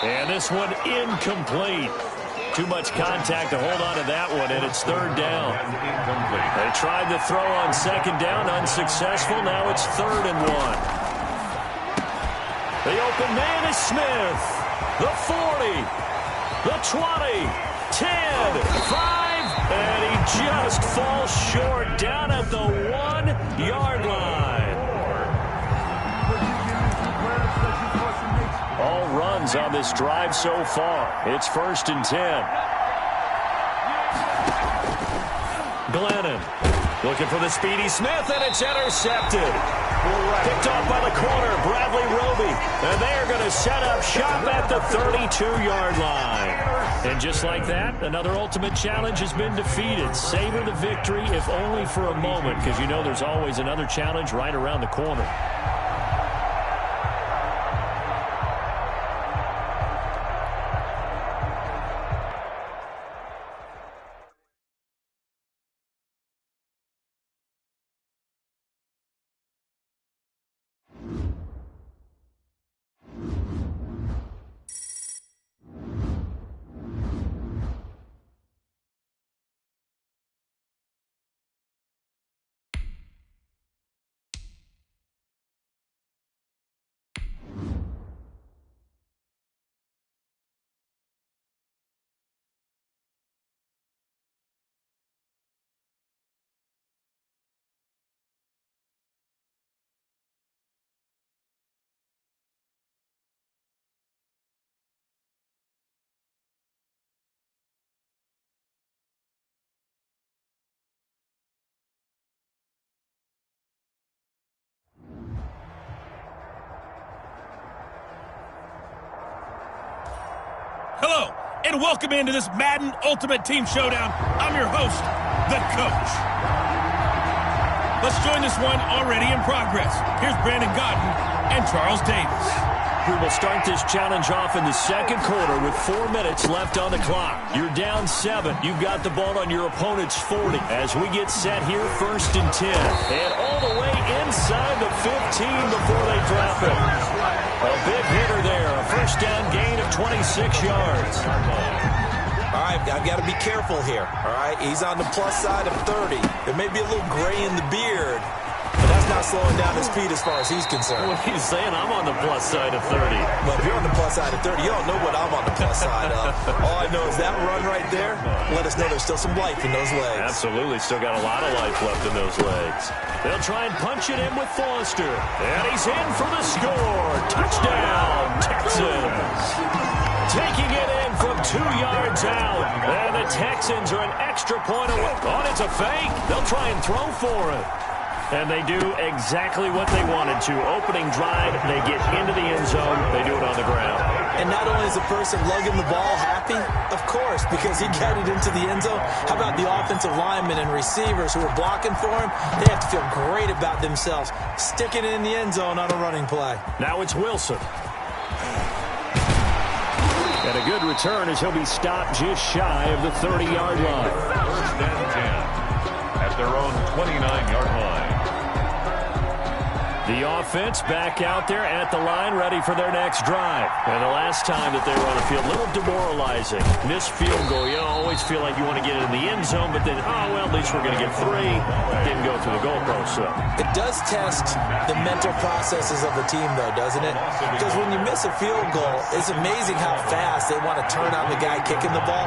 C: And this one incomplete. Too much contact to hold on to that one, and it's third down. They tried to throw on second down, unsuccessful. Now it's 3rd and 1. The open man is Smith. The 40, the 20, 10, 5, and he just falls short down at the 1-yard line. All runs on this drive so far. It's 1st and 10. Glennon looking for the speedy Smith, and it's intercepted. Picked off by the corner, Bradley Roby. And they are going to set up shop at the 32-yard line. And just like that, another ultimate challenge has been defeated. Savor the victory, if only for a moment, because you know there's always another challenge right around the corner.
A: Hello, and welcome into this Madden Ultimate Team Showdown. I'm your host, the Coach. Let's join this one already in progress. Here's Brandon Gaudin and Charles Davis.
C: We will start this challenge off in the second quarter with 4 minutes left on the clock. You're down 7. You've got the ball on your opponent's 40. As we get set here, 1st and 10. And all the way inside the 15 before they drop it. A big hitter there. A first down gain of 26 yards.
E: All right, I've got to be careful here. All right, he's on the plus side of 30. There may be a little gray in the beard, but that's not slowing down his speed as far as he's concerned.
C: What are you saying? I'm on the plus side of 30.
E: Well, if you're on the plus side of 30, you don't know what I'm on the plus side of. All I know is that run right there let us know there's still some life in those legs.
C: Absolutely. Still got a lot of life left in those legs. They'll try and punch it in with Foster. And he's in for the score. Touchdown, Texans. Taking it in from 2 yards out. And the Texans are an extra point away. Oh, it's a fake. They'll try and throw for it. And they do exactly what they wanted to. Opening drive, they get into the end zone. They do it on the ground.
E: And not only is the person lugging the ball happy, of course, because he got it into the end zone. How about the offensive linemen and receivers who are blocking for him? They have to feel great about themselves, sticking it in the end zone on a running play.
C: Now it's Wilson. And a good return as he'll be stopped just shy of the 30-yard line.
B: 1st and 10 at their own 29-yard line.
C: The offense back out there at the line, ready for their next drive. And the last time that they were on the field, a little demoralizing. Missed field goal. You always feel like you want to get it in the end zone, but then, oh, well, at least we're going to get 3. Didn't go through the goalpost, so.
E: It does test the mental processes of the team, though, doesn't it? Because when you miss a field goal, it's amazing how fast they want to turn on the guy kicking the ball.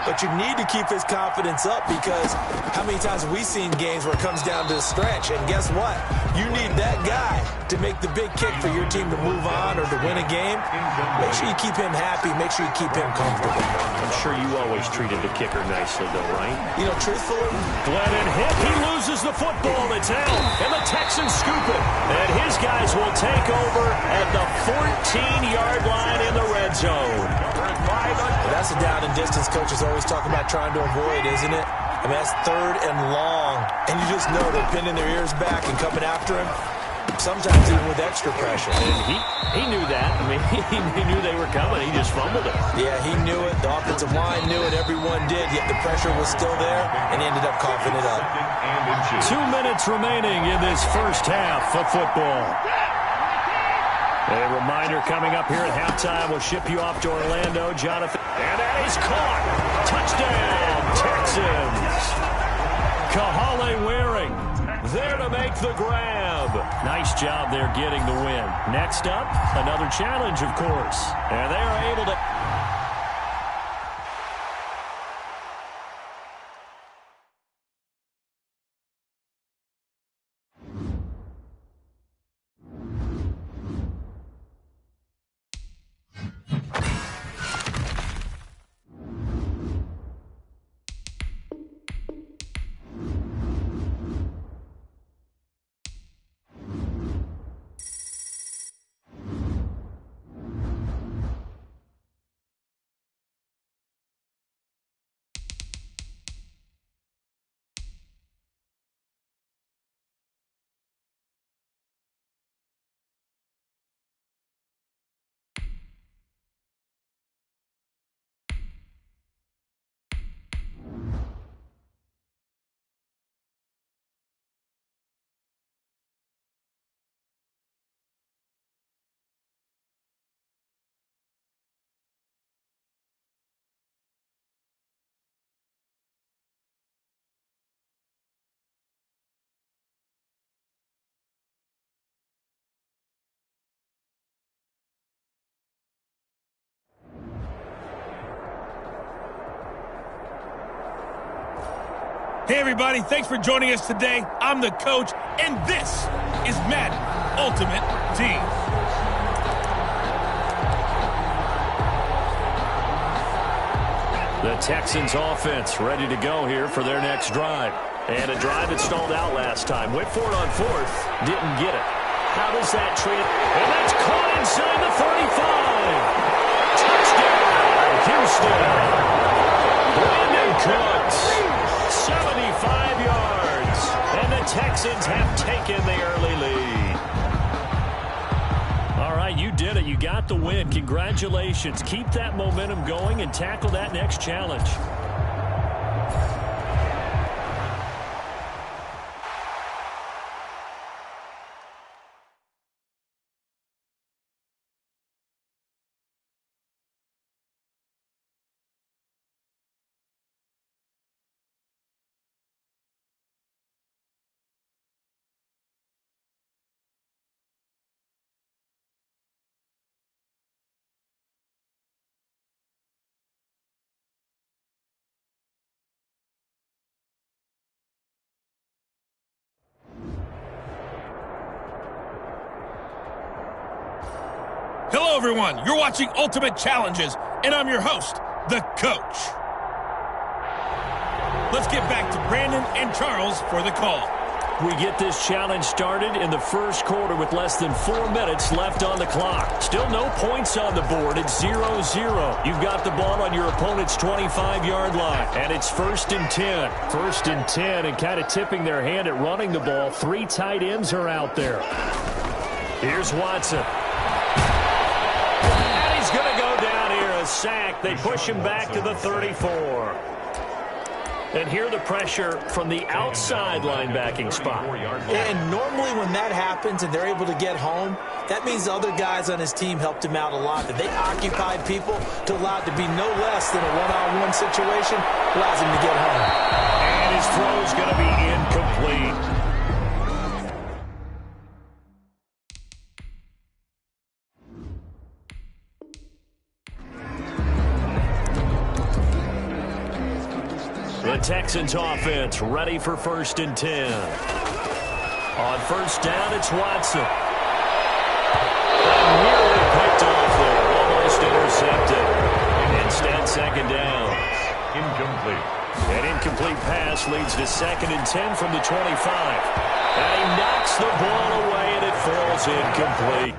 E: But you need to keep his confidence up, because how many times have we seen games where it comes down to the stretch? And guess what? You need that guy to make the big kick for your team to move on or to win a game. Make sure you keep him happy. Make sure you keep him comfortable.
C: I'm sure you always treated the kicker nicely, though, right?
E: You know, truthfully,
C: Glennon hit. He loses the football. It's out. And the Texans scoop it. And his guys will take over at the 14-yard line in the red zone.
E: that's a down and distance coach is always talking about trying to avoid, isn't it? I mean, that's 3rd and long. And you just know they're pinning their ears back and coming after him, sometimes even with extra pressure.
C: And he knew that. I mean, he knew they were coming. He just fumbled it.
E: Yeah, he knew it. The offensive line knew it. Everyone did, yet the pressure was still there, and he ended up coughing it up.
C: 2 minutes remaining in this first half of football. A reminder coming up here at halftime. We'll ship you off to Orlando, Jonathan. And that is caught. Touchdown, Texans. Kahale Waring there to make the grab. Nice job there getting the win. Next up, another challenge, of course. And they are able to...
A: Hey, everybody. Thanks for joining us today. I'm the coach, and this is Madden Ultimate Team.
C: The Texans offense ready to go here for their next drive. And a drive that stalled out last time. Went for it on 4th. Didn't get it. How does that treat it? And that's caught inside the 35. Touchdown, Houston. Brandon Cooks. 75 yards. And the Texans have taken the early lead. All right, you did it. You got the win. Congratulations. Keep that momentum going and tackle that next challenge.
A: Hello, everyone. You're watching Ultimate Challenges, and I'm your host, the Coach. Let's get back to Brandon and Charles for the call.
C: We get this challenge started in the first quarter with less than 4 minutes left on the clock. Still no points on the board. It's 0-0. You've got the ball on your opponent's 25-yard line, and it's 1st and 10. 1st and 10, and kind of tipping their hand at running the ball. 3 tight ends are out there. Here's Watson. And he's going to go down here, a sack. They push him back to the 34. And here the pressure from the outside linebacking spot.
E: And normally when that happens and they're able to get home, that means the other guys on his team helped him out a lot. That they occupied people to allow it to be no less than a one-on-one situation, allows him to get home.
C: And his throw is going to be incomplete. The Texans offense ready for 1st and 10. On 1st down, it's Watson. And nearly picked off there, almost intercepted. Instead, second down.
B: Incomplete.
C: An incomplete pass leads to 2nd and 10 from the 25. And he knocks the ball away, and it falls incomplete.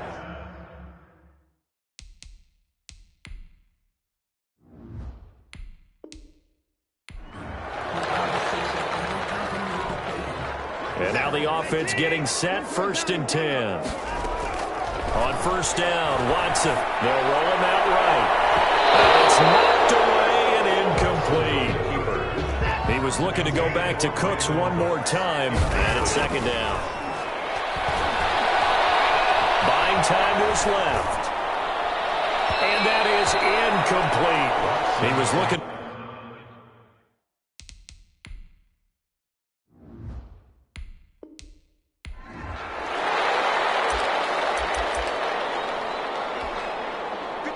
C: And now the offense getting set, 1st and 10. On 1st down, Watson. They'll roll him out right. And it's knocked away and incomplete. He was looking to go back to Cooks one more time, and it's 2nd down. Buying time to his left. And that is incomplete. He was looking.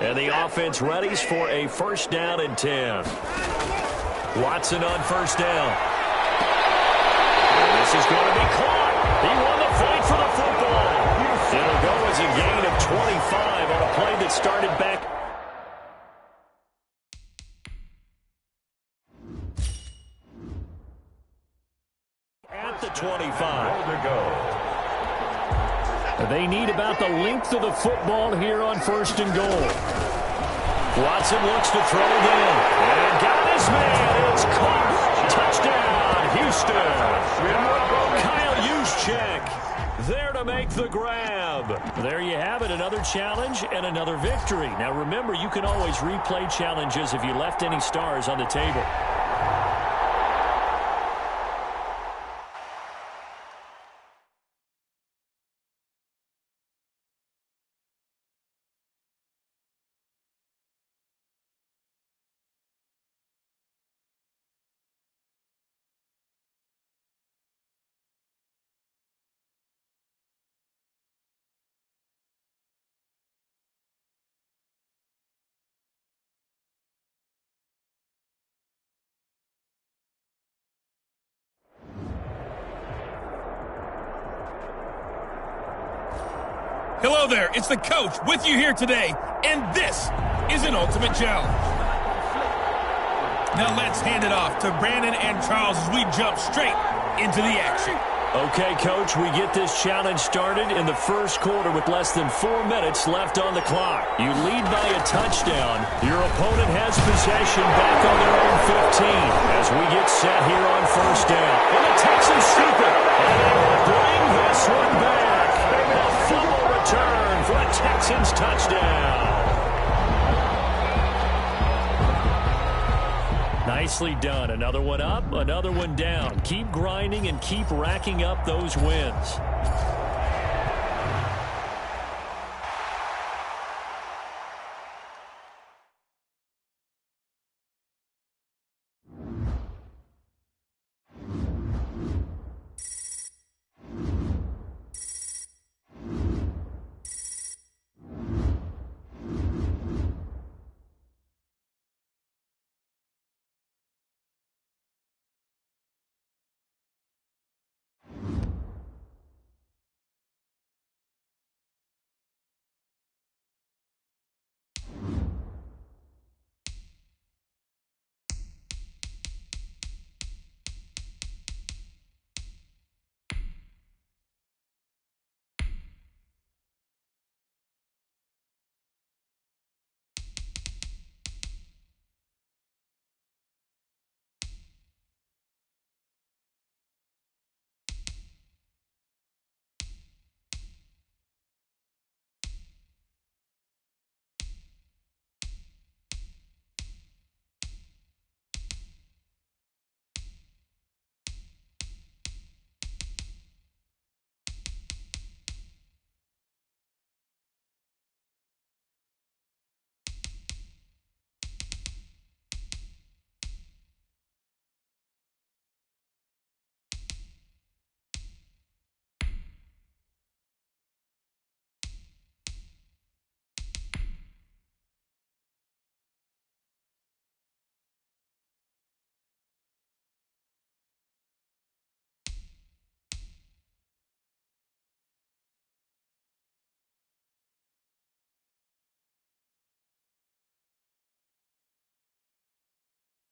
C: And the offense readies for a 1st down and 10. Watson on 1st down. And this is going to be caught. He won the fight for the football. It'll go as a gain of 25 on a play that started back. At the 25. They need about the length of the football here on 1st and goal. Watson looks to throw it in. And got his man. It's caught. Touchdown, Houston. Kyle Juszczyk there to make the grab. There you have it, another challenge and another victory. Now remember, you can always replay challenges if you left any stars on the table.
A: Hello there, it's the coach with you here today, and this is an Ultimate Challenge. Now let's hand it off to Brandon and Charles as we jump straight into the action.
C: Okay, Coach, we get this challenge started in the 1st quarter with less than 4 minutes left on the clock. You lead by a touchdown. Your opponent has possession back on their own 15 as we get set here on 1st down. And the Texans scoop it, and they will bring this one back. A fumble return for a Texans touchdown. Nicely done. Another one up, another one down. Keep grinding and keep racking up those wins.